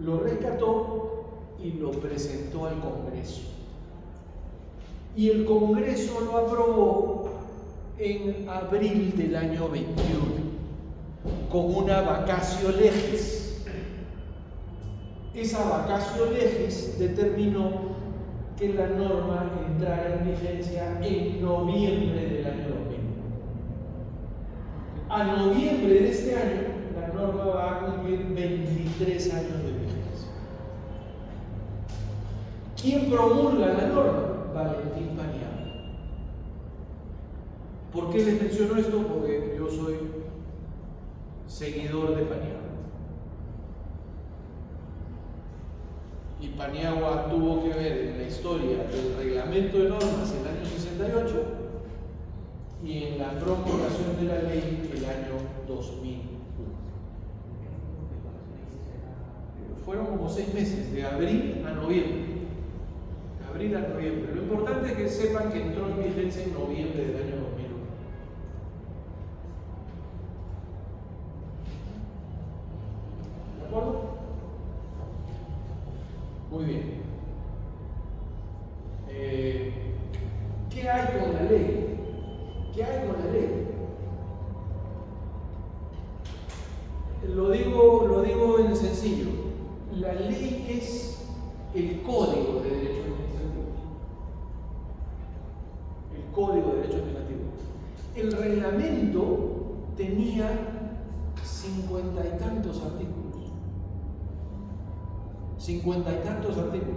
Lo rescató y lo presentó al Congreso. Y el Congreso lo aprobó en abril del año 21, con una vacatio legis. Esa vacatio legis determinó que la norma entrara en vigencia en noviembre del año 2000. A noviembre de este año, la norma va a cumplir 23 años de vigencia. ¿Quién promulga la norma? Valentín Paniagua. ¿Por qué les menciono esto? Porque yo soy seguidor de Paniagua. Y Paniagua tuvo que ver en la historia del reglamento de normas el año 68 y en la promulgación de la ley el año 2001. Fueron como 6 meses, de abril a noviembre. De abril a noviembre. Lo importante es que sepan que entró en vigencia en noviembre del año 2001. ¿De acuerdo? Muy bien. ¿Qué hay con la ley? ¿Qué hay con la ley? Lo digo en sencillo. La ley es el Código de Derecho Administrativo. El Código de Derecho Administrativo. El reglamento tenía 50 y tantos artículos. 50 y tantos artículos.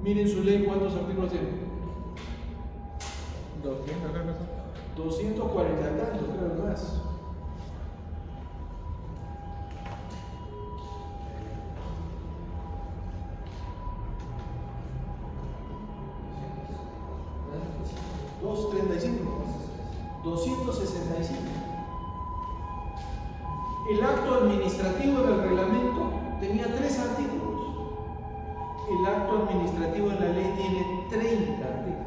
Miren su ley, ¿cuántos artículos tiene?
200, creo que son.
240 y tantos, creo que más. $265. El acto administrativo del reglamento tenía 3 artículos. El acto administrativo en la ley tiene 30 artículos.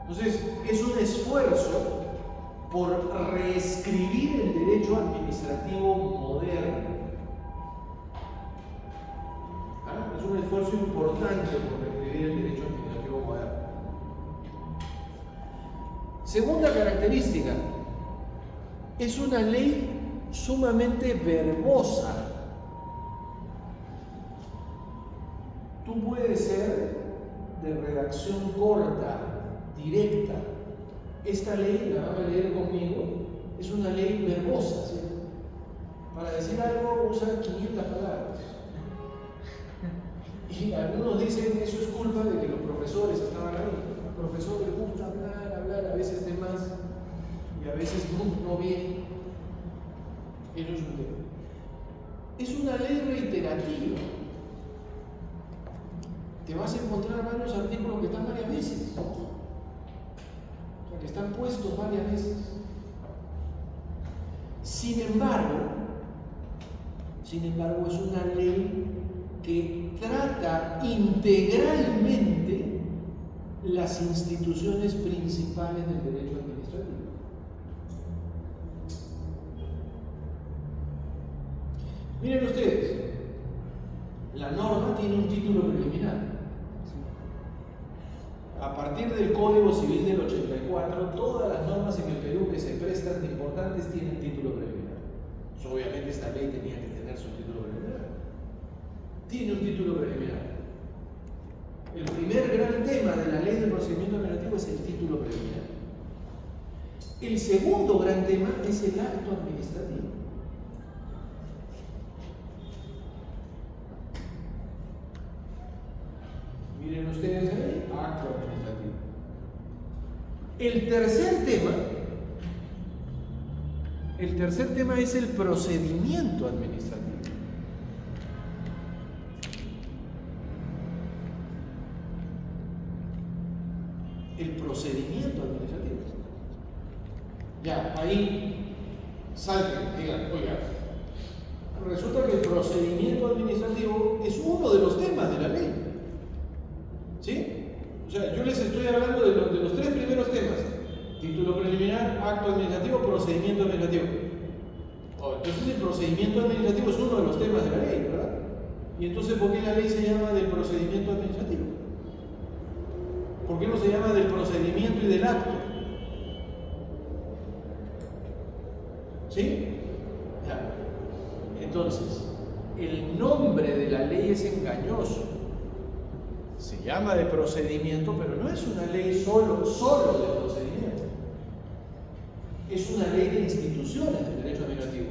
Entonces, es un esfuerzo por reescribir el derecho administrativo moderno. Es un esfuerzo importante por reescribir el derecho administrativo moderno. Segunda característica, es una ley sumamente verbosa. Tú puedes ser de redacción corta, directa. Esta ley, la van a leer conmigo, es una ley verbosa, ¿sí? Para decir algo usa 500 palabras. Y algunos dicen que eso es culpa de que los profesores estaban ahí. Al profesor le gusta hablar, a veces de más y a veces no bien. Eso es un tema. Es una ley reiterativa. Te vas a encontrar varios artículos que están varias veces. O sea, que están puestos varias veces. Sin embargo, es una ley que trata integralmente las instituciones principales del derecho administrativo. Miren ustedes, la norma tiene un título preliminar. A partir del Código Civil del 84, todas las normas en el Perú que se prestan de importantes tienen título preliminar. Pues obviamente esta ley tenía que tener su título preliminar. Tiene un título preliminar. El primer gran tema de la ley de procedimiento administrativo es el título preliminar. El segundo gran tema es el acto administrativo. Miren ustedes ahí, acto administrativo. El tercer tema es el procedimiento administrativo. El procedimiento administrativo. Ya, ahí salten, digan, oiga, resulta que el procedimiento administrativo es uno de los temas de la ley. ¿Sí? O sea, yo les estoy hablando de los 3 primeros temas: título preliminar, acto administrativo, procedimiento administrativo. Entonces el procedimiento administrativo es uno de los temas de la ley, ¿verdad? Y entonces, ¿por qué la ley se llama del procedimiento administrativo? ¿Por qué no se llama del procedimiento y del acto? ¿Sí? Ya. Entonces, el nombre de la ley es engañoso. Se llama de procedimiento, pero no es una ley solo de procedimiento. Es una ley de instituciones del derecho administrativo.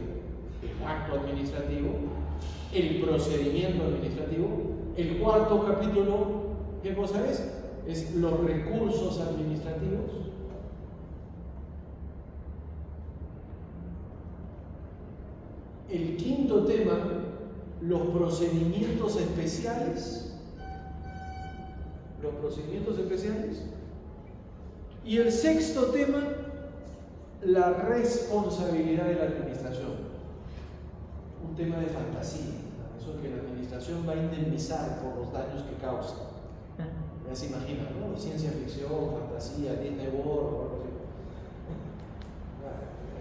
El acto administrativo, el procedimiento administrativo. El cuarto capítulo, ¿qué cosa es? Es los recursos administrativos. El quinto tema, los procedimientos especiales. Y el sexto tema, la responsabilidad de la administración. Un tema de fantasía, eso que la administración va a indemnizar por los daños que causa. Ya se imaginan, ¿no? Ciencia ficción, fantasía, Disney World o algo así.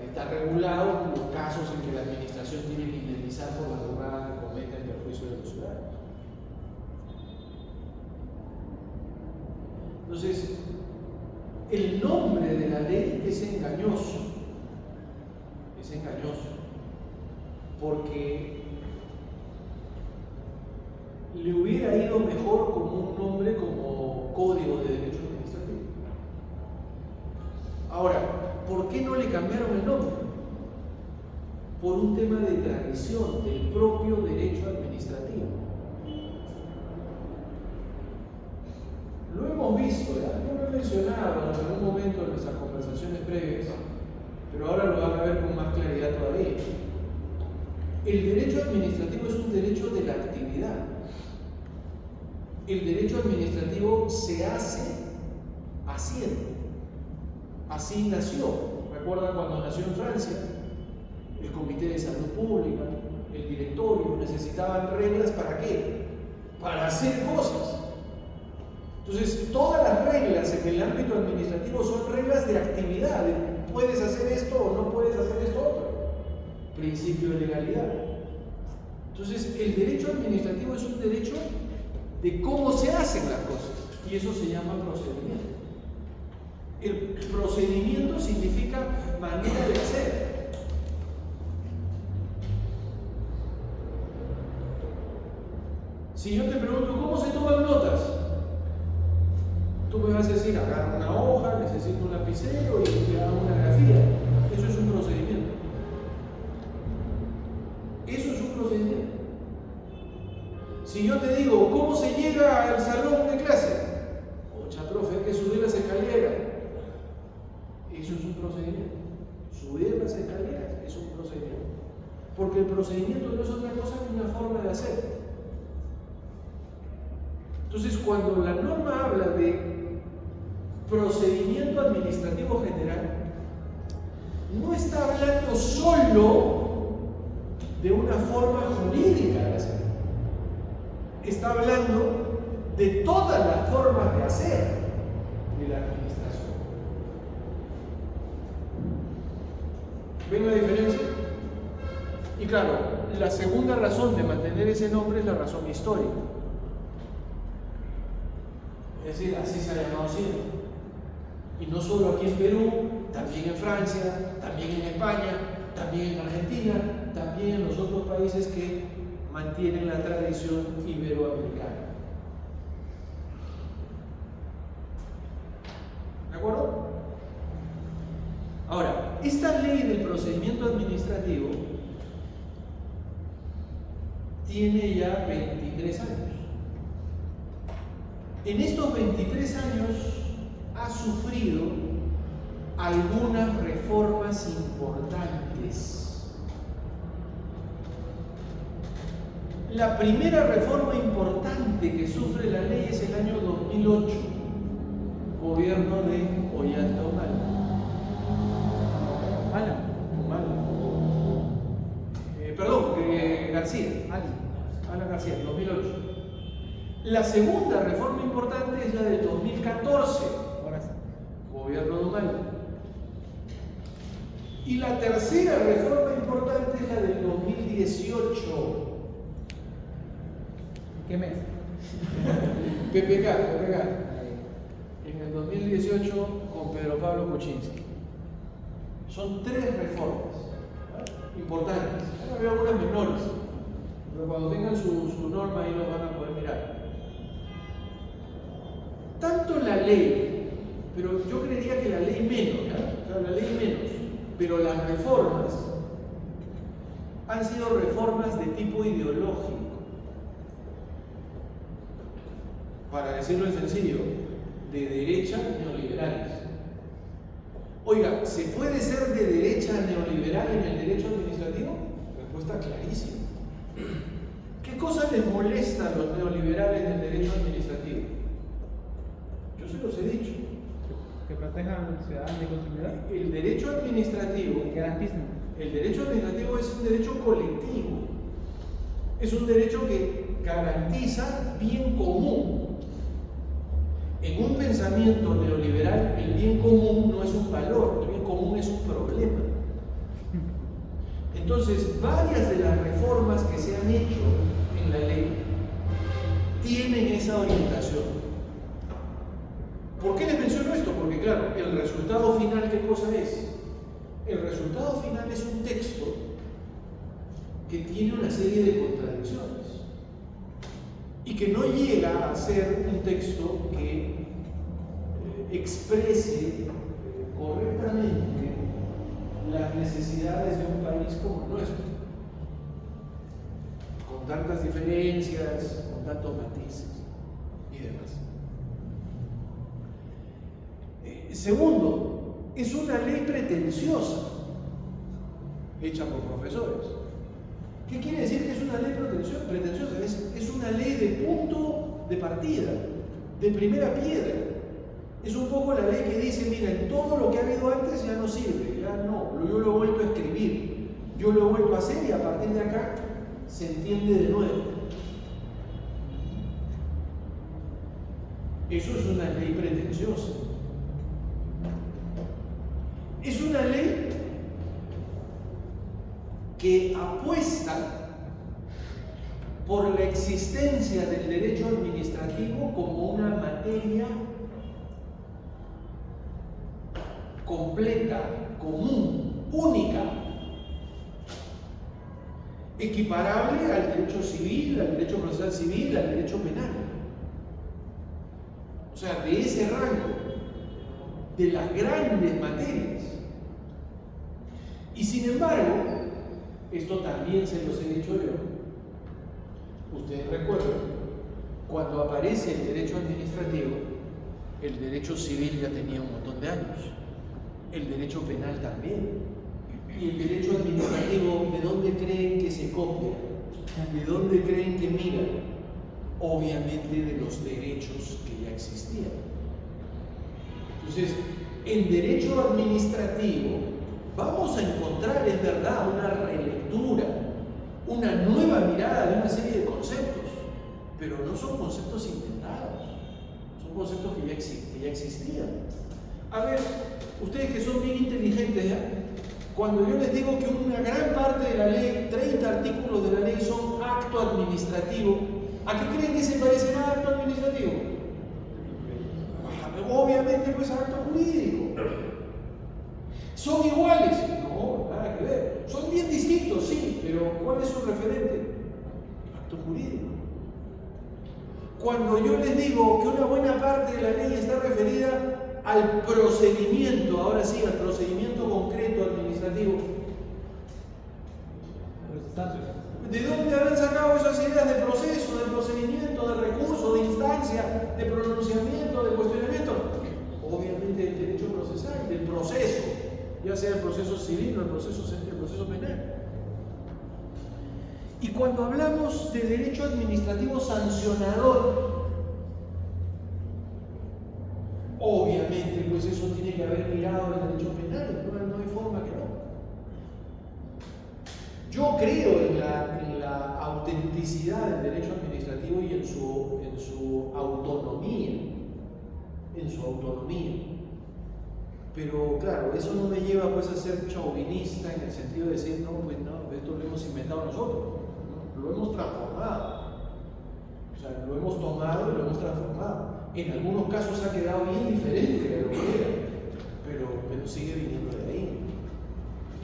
Está regulado los casos en que la administración tiene que indemnizar por las burradas que cometen en perjuicio de los ciudadanos. Entonces, el nombre de la ley es engañoso. Es engañoso. Porque le hubiera ido mejor como un nombre como Código de Derecho Administrativo. Ahora, ¿por qué no le cambiaron el nombre? Por un tema de tradición del propio derecho administrativo. Lo hemos visto, ¿ya? Yo lo he mencionado en algún momento en nuestras conversaciones previas, pero ahora lo van a ver con más claridad todavía. El derecho administrativo es un derecho de la actividad. El derecho administrativo se hace haciendo. Así nació. ¿Recuerdan cuando nació en Francia? el Comité de Salud Pública, el directorio, necesitaban reglas ¿para qué? Para hacer cosas. Entonces, todas las reglas en el ámbito administrativo son reglas de actividad. Puedes hacer esto o no puedes hacer esto otro. Principio de legalidad. Entonces, el derecho administrativo es un derecho de cómo se hacen las cosas. Y eso se llama procedimiento. El procedimiento significa manera de hacer. Si yo te pregunto, ¿cómo se toman notas? Tú me vas a decir, agarro una hoja, necesito un lapicero y te hago una grafía. Eso es un procedimiento. Eso es un procedimiento. Si yo te digo, ¿cómo se llega al salón de clase? Ocha, profe, hay que subir las escaleras. Eso es un procedimiento. Subir las escaleras es un procedimiento. Porque el procedimiento no es otra cosa que una forma de hacer. Entonces, cuando la norma habla de procedimiento administrativo general, no está hablando solo de una forma jurídica de hacer. Está hablando de todas las formas de hacer de la administración. ¿Ven la diferencia? Y claro, la segunda razón de mantener ese nombre es la razón histórica. Es decir, así se ha llamado siempre. Y no solo aquí en Perú, también en Francia, también en España, también en Argentina, también en los otros países que mantienen la tradición iberoamericana. ¿De acuerdo? Ahora, esta ley del procedimiento administrativo tiene ya 23 años. En estos 23 años ha sufrido algunas reformas importantes. La primera reforma importante que sufre la ley es el año 2008, gobierno de Ollanta Humala. García. Alan García, 2008. La segunda reforma importante es la del 2014, gobierno de Humala. Y la tercera reforma importante es la del 2018.
¿Qué mes?
PPK. En el 2018 con Pedro Pablo Kuczynski. Son 3 reformas importantes. Ahora veo algunas menores, pero cuando tengan su norma ahí lo van a poder mirar. Tanto la ley, pero yo creería que la ley menos, ¿ya? O sea, la ley menos, pero las reformas han sido reformas de tipo ideológico. Para decirlo en sencillo, de derecha neoliberales. Oiga, ¿se puede ser de derecha neoliberal en el derecho administrativo? Respuesta clarísima. ¿Qué cosa les molesta a los neoliberales del derecho administrativo? Yo se los he dicho.
Que protejan al ciudadano y al consumidor.
El derecho administrativo.
El garantismo.
El derecho administrativo es un derecho colectivo. Es un derecho que garantiza bien común. En un pensamiento neoliberal, el bien común no es un valor, el bien común es un problema. Entonces, varias de las reformas que se han hecho en la ley tienen esa orientación. ¿Por qué les menciono esto? Porque claro, el resultado final, ¿qué cosa es? El resultado final es un texto que tiene una serie de contradicciones y que no llega a ser un texto que exprese correctamente las necesidades de un país como el nuestro, con tantas diferencias, con tantos matices y demás. Segundo, es una ley pretenciosa hecha por profesores. ¿Qué quiere decir que es una ley pretenciosa? Es una ley de punto de partida, de primera piedra. Es un poco la ley que dice, miren, todo lo que ha habido antes ya no sirve, ya no, yo lo he vuelto a escribir. yo lo he vuelto a hacer y a partir de acá se entiende de nuevo. Eso es una ley pretenciosa. Es una ley que apuesta por la existencia del derecho administrativo como una materia completa, común, única, equiparable al derecho civil, al derecho procesal civil, al derecho penal. O sea, de ese rango, de las grandes materias. Y sin embargo, esto también se los he dicho yo. Ustedes recuerdan, cuando aparece el derecho administrativo, el derecho civil ya tenía un montón de años, el derecho penal también, y el derecho administrativo, ¿de dónde creen que se copia? ¿De dónde creen que mira? Obviamente de los derechos que ya existían. Entonces, en derecho administrativo vamos a encontrar, es verdad, una relectura, una nueva mirada de una serie de conceptos, pero no son conceptos inventados, son conceptos que ya existían. A ver, ustedes que son bien inteligentes, ¿ya? Cuando yo les digo que una gran parte de la ley, 30 artículos de la ley son acto administrativo, ¿a qué creen que se parece a acto administrativo? Obviamente pues a acto jurídico. ¿Son iguales? No, nada que ver. Son bien distintos, sí, pero ¿cuál es su referente? Acto jurídico. Cuando yo les digo que una buena parte de la ley está referida al procedimiento, ahora sí, al procedimiento concreto administrativo, ¿de dónde habrán sacado esas ideas de proceso, de procedimiento, de recurso, de instancia, de pronunciamiento, de cuestionamiento? Obviamente del derecho procesal, del proceso, ya sea el proceso civil o el proceso penal. Y cuando hablamos de derecho administrativo sancionador, obviamente pues eso tiene que haber mirado el derecho penal, no hay forma que no. Yo creo en la autenticidad del derecho administrativo y en su autonomía. Pero claro, eso no me lleva pues a ser chauvinista en el sentido de decir, no, pues no, esto lo hemos inventado nosotros, ¿no? Lo hemos transformado. O sea, lo hemos tomado y lo hemos transformado. En algunos casos ha quedado bien diferente de lo que era, pero sigue viniendo de ahí.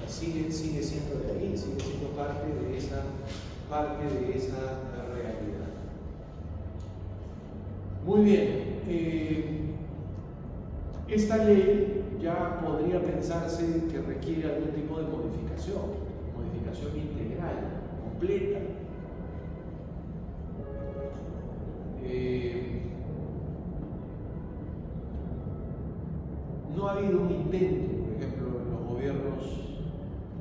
Sigue siendo de ahí, sigue siendo parte de esa realidad. Muy bien, esta ley ya podría pensarse que requiere algún tipo de modificación integral, completa. No ha habido un intento, por ejemplo, en los gobiernos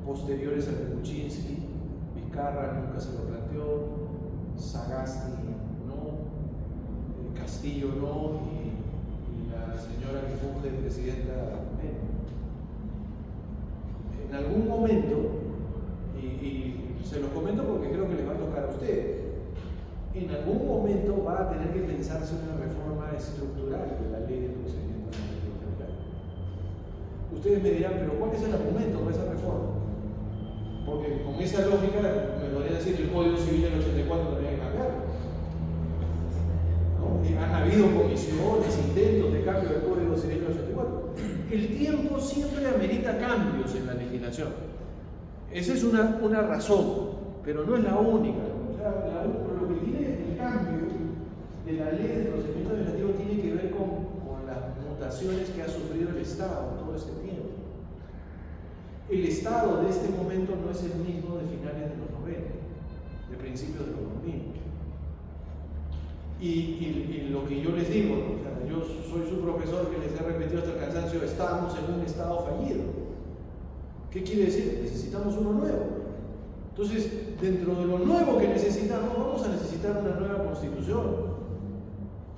posteriores a Kuczynski, Vizcarra nunca se lo planteó, Sagasti no, Castillo no, y la señora que funge presidenta menos. En algún momento, y se los comento porque creo que les va a tocar a ustedes, en algún momento va a tener que pensarse una reforma estructural de la ley de procedimiento administrativo general. Ustedes me dirán, pero ¿cuál es el argumento para esa reforma? Porque con esa lógica me podría decir que el Código Civil del 84 tenía que cambiar. ¿No? Han habido comisiones, intentos de cambio del Código Civil del 84. El tiempo siempre amerita cambios en la legislación. Esa es una razón, pero no es la única. O sea, lo que tiene el cambio de la ley de procedimiento administrativo tiene que ver con las mutaciones que ha sufrido el Estado todo este tiempo. El Estado de este momento no es el mismo de finales de los 90, de principios de los 2000. Y lo que yo les digo, ¿no? O sea, yo soy su profesor que les he repetido hasta el cansancio, estamos en un Estado fallido. ¿Qué quiere decir? Necesitamos uno nuevo. Entonces, dentro de lo nuevo que necesitamos, vamos a necesitar una nueva constitución.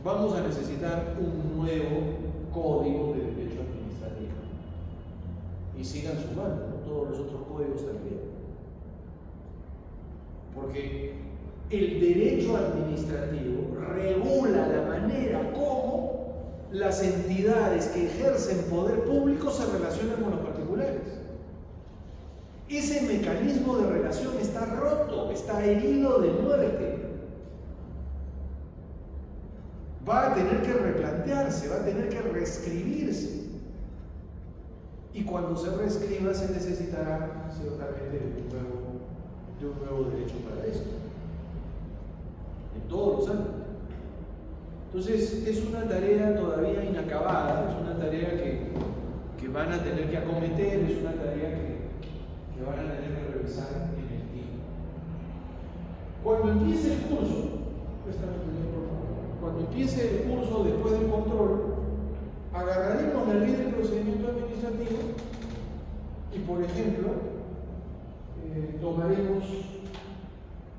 Vamos a necesitar un nuevo código de derecho administrativo. Y sigan sumando, ¿no? Todos los otros códigos también. Porque el derecho administrativo regula la manera como las entidades que ejercen poder público se relacionan con los particulares. Ese mecanismo de relación está roto, está herido de muerte. Va a tener que replantearse, va a tener que reescribirse. Y cuando se reescriba se necesitará ciertamente de un nuevo derecho para esto. En todos los ámbitos. Entonces es una tarea todavía inacabada, es una tarea que van a tener que acometer, es una tarea que van a tener que revisar en el tiempo. Cuando empiece el curso, cuando empiece el curso después del control, agarraremos la ley del procedimiento administrativo y, por ejemplo, tomaremos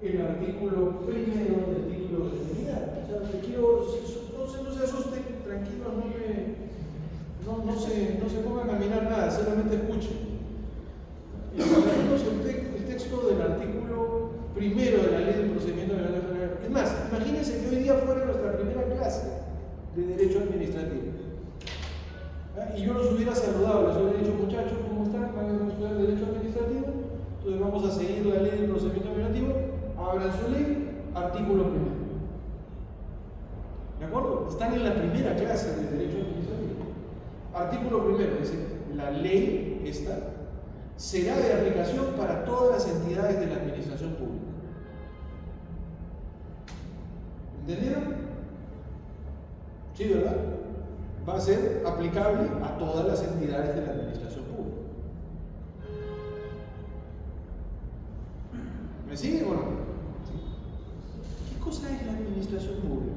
el artículo primero del título de unidad. O sea, te quiero, no se asusten, tranquilos, no se pongan a mirar nada, solamente escuchen. Tomaremos el texto del artículo primero de la ley del procedimiento administrativo. Es más, imagínense que hoy día fuera nuestra primera clase de derecho administrativo. Y yo los hubiera saludado, les hubiera dicho, muchachos, ¿cómo están? Van a estudiar derecho administrativo. Entonces vamos a seguir la ley del procedimiento administrativo. Abran su ley, artículo primero. ¿De acuerdo? Están en la primera clase de derecho administrativo. Artículo primero dice, la ley esta será de aplicación para todas las entidades de la administración pública. ¿Entendieron? Sí, ¿verdad? Va a ser aplicable a todas las entidades de la administración pública. ¿Me sigue o no? ¿Qué cosa es la administración pública?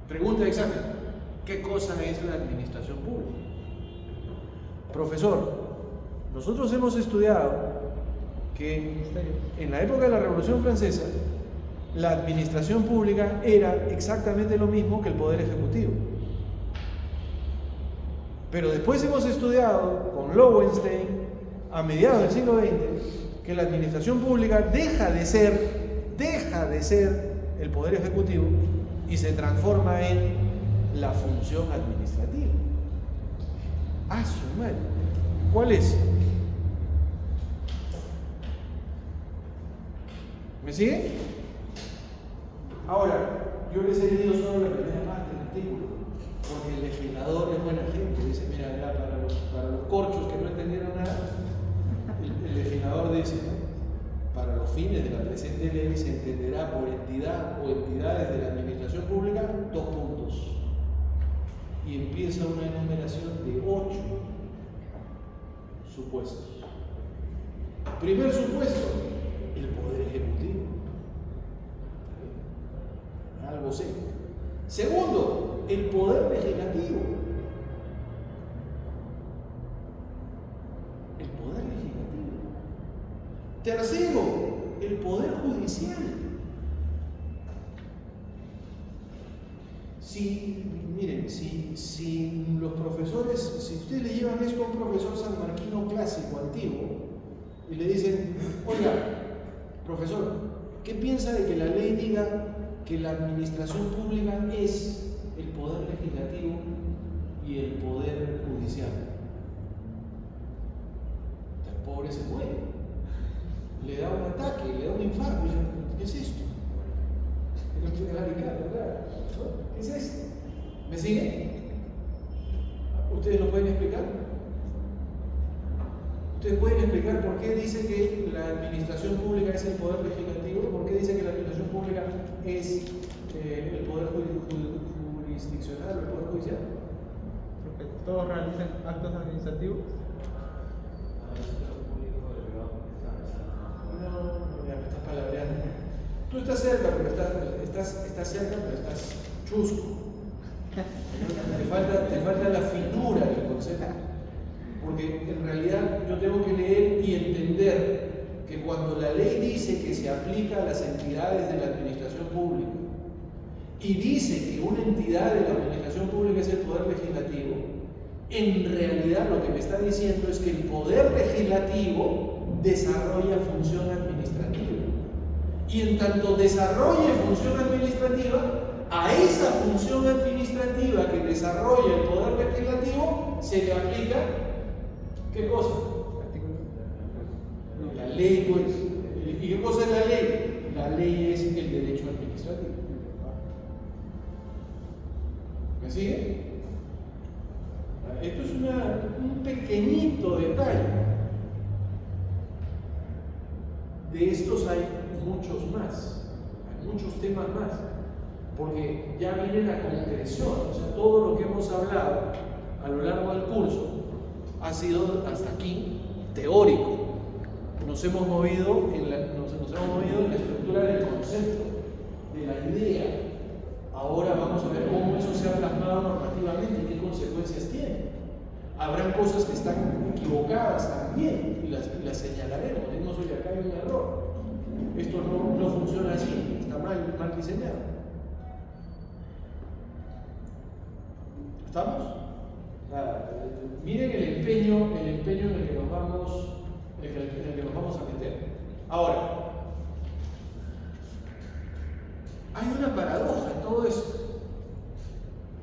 Pregunta de examen. ¿Qué cosa es la administración pública? Profesor, nosotros hemos estudiado que en la época de la Revolución Francesa la administración pública era exactamente lo mismo que el poder ejecutivo. Pero después hemos estudiado con Lowenstein a mediados del siglo XX que la administración pública deja de ser el poder ejecutivo y se transforma en la función administrativa. ¡Ah, su madre! ¿Cuál es? ¿Me sigue? Ahora, yo les he leído solo la primera parte del artículo, porque el legislador es buena gente. Dice, mira, ya para los corchos que no entendieron nada, el legislador dice, para los fines de la presente ley se entenderá por entidad o entidades de la administración pública 2 puntos. Y empieza una enumeración de 8 supuestos. Primer supuesto, el poder ejecutivo. Algo sé. Segundo, el poder legislativo. El poder legislativo. Tercero, el poder judicial. Si los profesores, si ustedes le llevan esto a un profesor sanmarquino clásico, antiguo, y le dicen, oiga, profesor, ¿qué piensa de que la ley diga que la administración pública es el poder legislativo y el poder judicial? El pobre se muere, le da un ataque, le da un infarto, y dice, ¿qué es esto? ¿Qué es esto? ¿Me siguen? ¿Ustedes lo pueden explicar? ¿Ustedes pueden explicar por qué dice que la administración pública es el poder legislativo? ¿Por qué dice que la administración pública es el poder jurisdiccional o el poder judicial?
Porque todos realizan actos administrativos.
No, ya me estás palabreando. Tú estás cerca, pero estás cerca, pero estás chusco. Te falta la finura del concepto. Porque en realidad yo tengo que leer y entender que cuando la ley dice que se aplica a las entidades de la administración pública y dice que una entidad de la administración pública es el poder legislativo, En realidad lo que me está diciendo es que el poder legislativo desarrolla función administrativa. Y en tanto desarrolle función administrativa, a esa función administrativa que desarrolla el poder legislativo se le aplica, ¿qué cosa? La ley, pues. ¿Y qué cosa es la ley? La ley es el derecho administrativo. ¿Me sigue? Esto es un pequeñito detalle. De estos hay muchos más, hay muchos temas más, porque ya viene la concreción. O sea, todo lo que hemos hablado a lo largo del curso ha sido hasta aquí teórico. Nos hemos movido en la estructura del concepto, de la idea. Ahora vamos a ver cómo eso se ha plasmado normativamente y qué consecuencias tiene. Habrán cosas que están equivocadas también y las señalaremos. Decimos, oye, acá hay un error. Esto no funciona así, está mal diseñado. ¿Estamos? Miren el empeño en el que nos vamos a meter. Ahora, hay una paradoja en todo esto.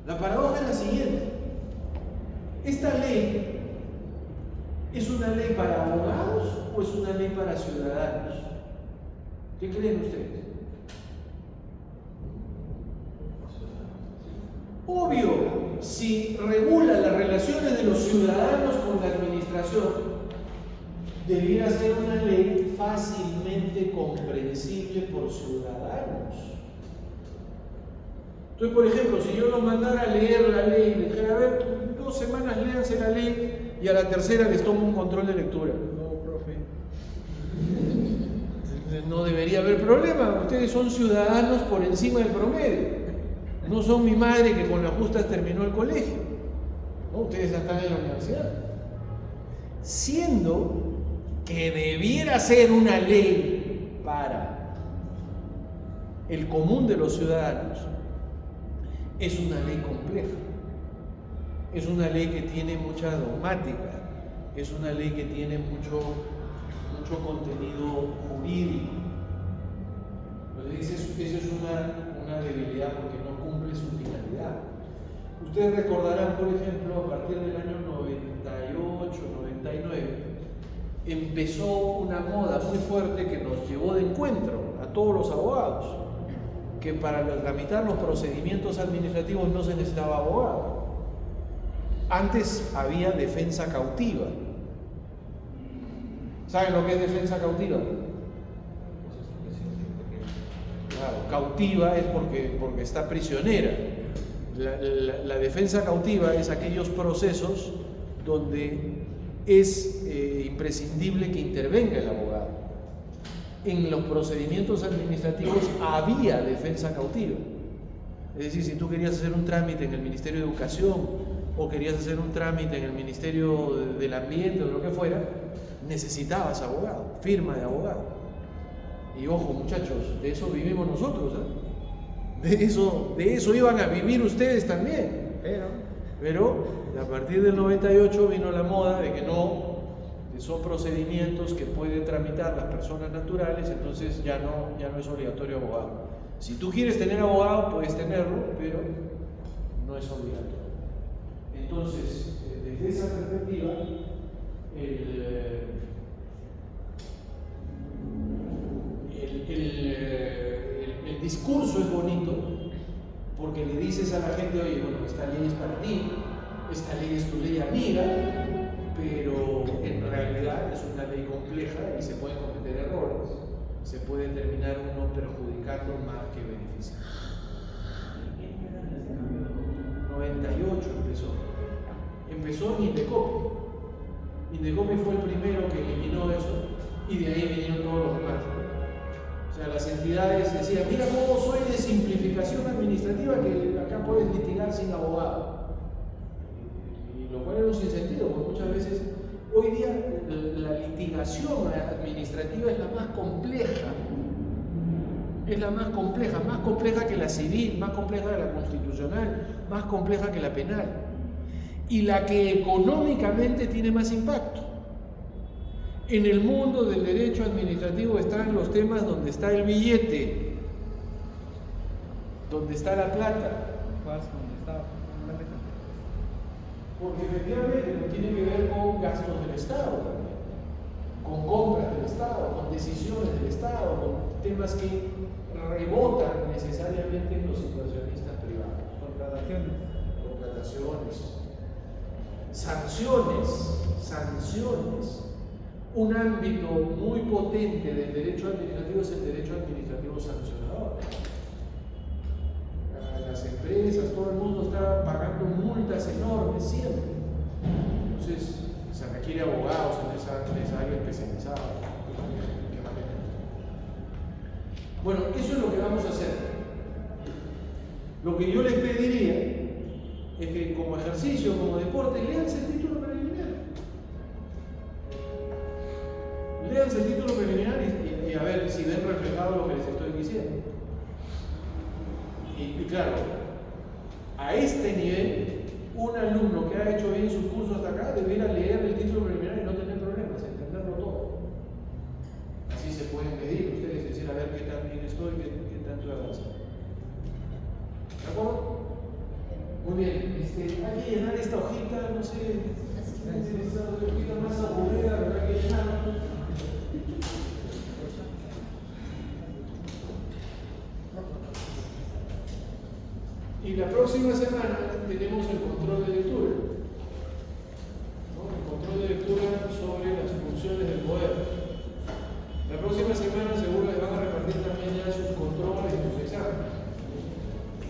La paradoja es la siguiente. ¿Esta ley es una ley para abogados o es una ley para ciudadanos? ¿Qué creen ustedes? Obvio, si regula las relaciones de los ciudadanos con la administración, debiera ser una ley fácilmente comprensible por ciudadanos. Entonces, por ejemplo, si yo los mandara a leer la ley, les dijera, a ver, 2 semanas léanse la ley y a la tercera les tomo un control de lectura.
No, profe.
No debería haber problema. Ustedes son ciudadanos por encima del promedio. No son mi madre que con las justas terminó el colegio. ¿No? Ustedes ya están en la universidad. Siendo que debiera ser una ley para el común de los ciudadanos, es una ley compleja. Es una ley que tiene mucha dogmática. Es una ley que tiene mucho contenido jurídico. Entonces, esa es una debilidad porque no cumple su finalidad. Ustedes recordarán, por ejemplo, a partir del año 98, 99, empezó una moda muy fuerte que nos llevó de encuentro a todos los abogados, que para tramitar los procedimientos administrativos no se necesitaba abogado. Antes había defensa cautiva. ¿Saben lo que es defensa cautiva? Claro, cautiva es porque está prisionera. La defensa cautiva es aquellos procesos donde es imprescindible que intervenga el abogado. En los procedimientos administrativos había defensa cautiva. Es decir, si tú querías hacer un trámite en el Ministerio de Educación o querías hacer un trámite en el Ministerio del Ambiente o lo que fuera, necesitabas abogado, firma de abogado. Y ojo, muchachos, de eso vivimos nosotros, ¿eh? De eso iban a vivir ustedes también. Pero a partir del 98 vino la moda de que son procedimientos que pueden tramitar las personas naturales, entonces ya no es obligatorio abogado. Si tú quieres tener abogado, puedes tenerlo, pero no es obligatorio. Entonces, desde esa perspectiva, el discurso es bonito porque le dices a la gente, oye, bueno, esta ley es para ti, esta ley es tu ley amiga, pero en realidad es una ley compleja y se pueden cometer errores, se puede terminar uno perjudicando más que beneficiando. 98 empezó en Indecopi. Indecopi fue el primero que eliminó eso y de ahí vinieron todos los demás. O sea, las entidades decían, mira cómo soy de simplificación administrativa que acá puedes litigar sin abogado. Y lo cual era un sinsentido, porque muchas veces, hoy día la litigación administrativa es la más compleja. Es la más compleja que la civil, más compleja que la constitucional, más compleja que la penal. y la que económicamente tiene más impacto. En el mundo del derecho administrativo están los temas donde está el billete, donde está la plata. Porque efectivamente no tiene que ver con gastos del Estado también, con compras del Estado, con decisiones del Estado, con temas que rebotan necesariamente en los inversionistas privados. Contrataciones, sanciones. Un ámbito muy potente del derecho administrativo es el derecho administrativo sancionador. Las empresas, todo el mundo está pagando multas enormes siempre. Entonces, se requiere abogados en esa área especializada. Bueno, eso es lo que vamos a hacer. Lo que yo les pediría es que como ejercicio, como deporte, léanse el título preliminar. Léanse el título preliminar y a ver si ven reflejado lo que les estoy diciendo. Y claro, a este nivel, un alumno que ha hecho bien su curso hasta acá debiera leer el título preliminar y no tener problemas, entenderlo todo. Así se pueden medir ustedes, decir, a ver qué tan bien estoy, qué tanto he avanzado. ¿De acuerdo? Muy bien, hay que llenar esta hojita, no sé, esta hojita más aburrida, ¿verdad? Que llenarla. Y la próxima semana tenemos el control de lectura, ¿no? El control de lectura sobre las funciones del poder. La próxima semana seguro les van a repartir también ya sus controles y sus exámenes.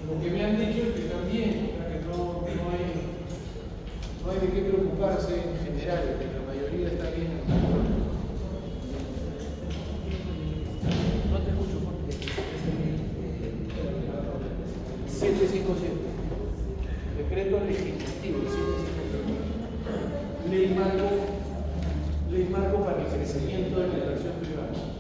Lo que me han dicho es que también, que no hay de qué preocuparse en general, que la mayoría está bien. No te escucho, Jorge. 757. Decreto legislativo 757. Ley marco para el crecimiento de la inversión privada.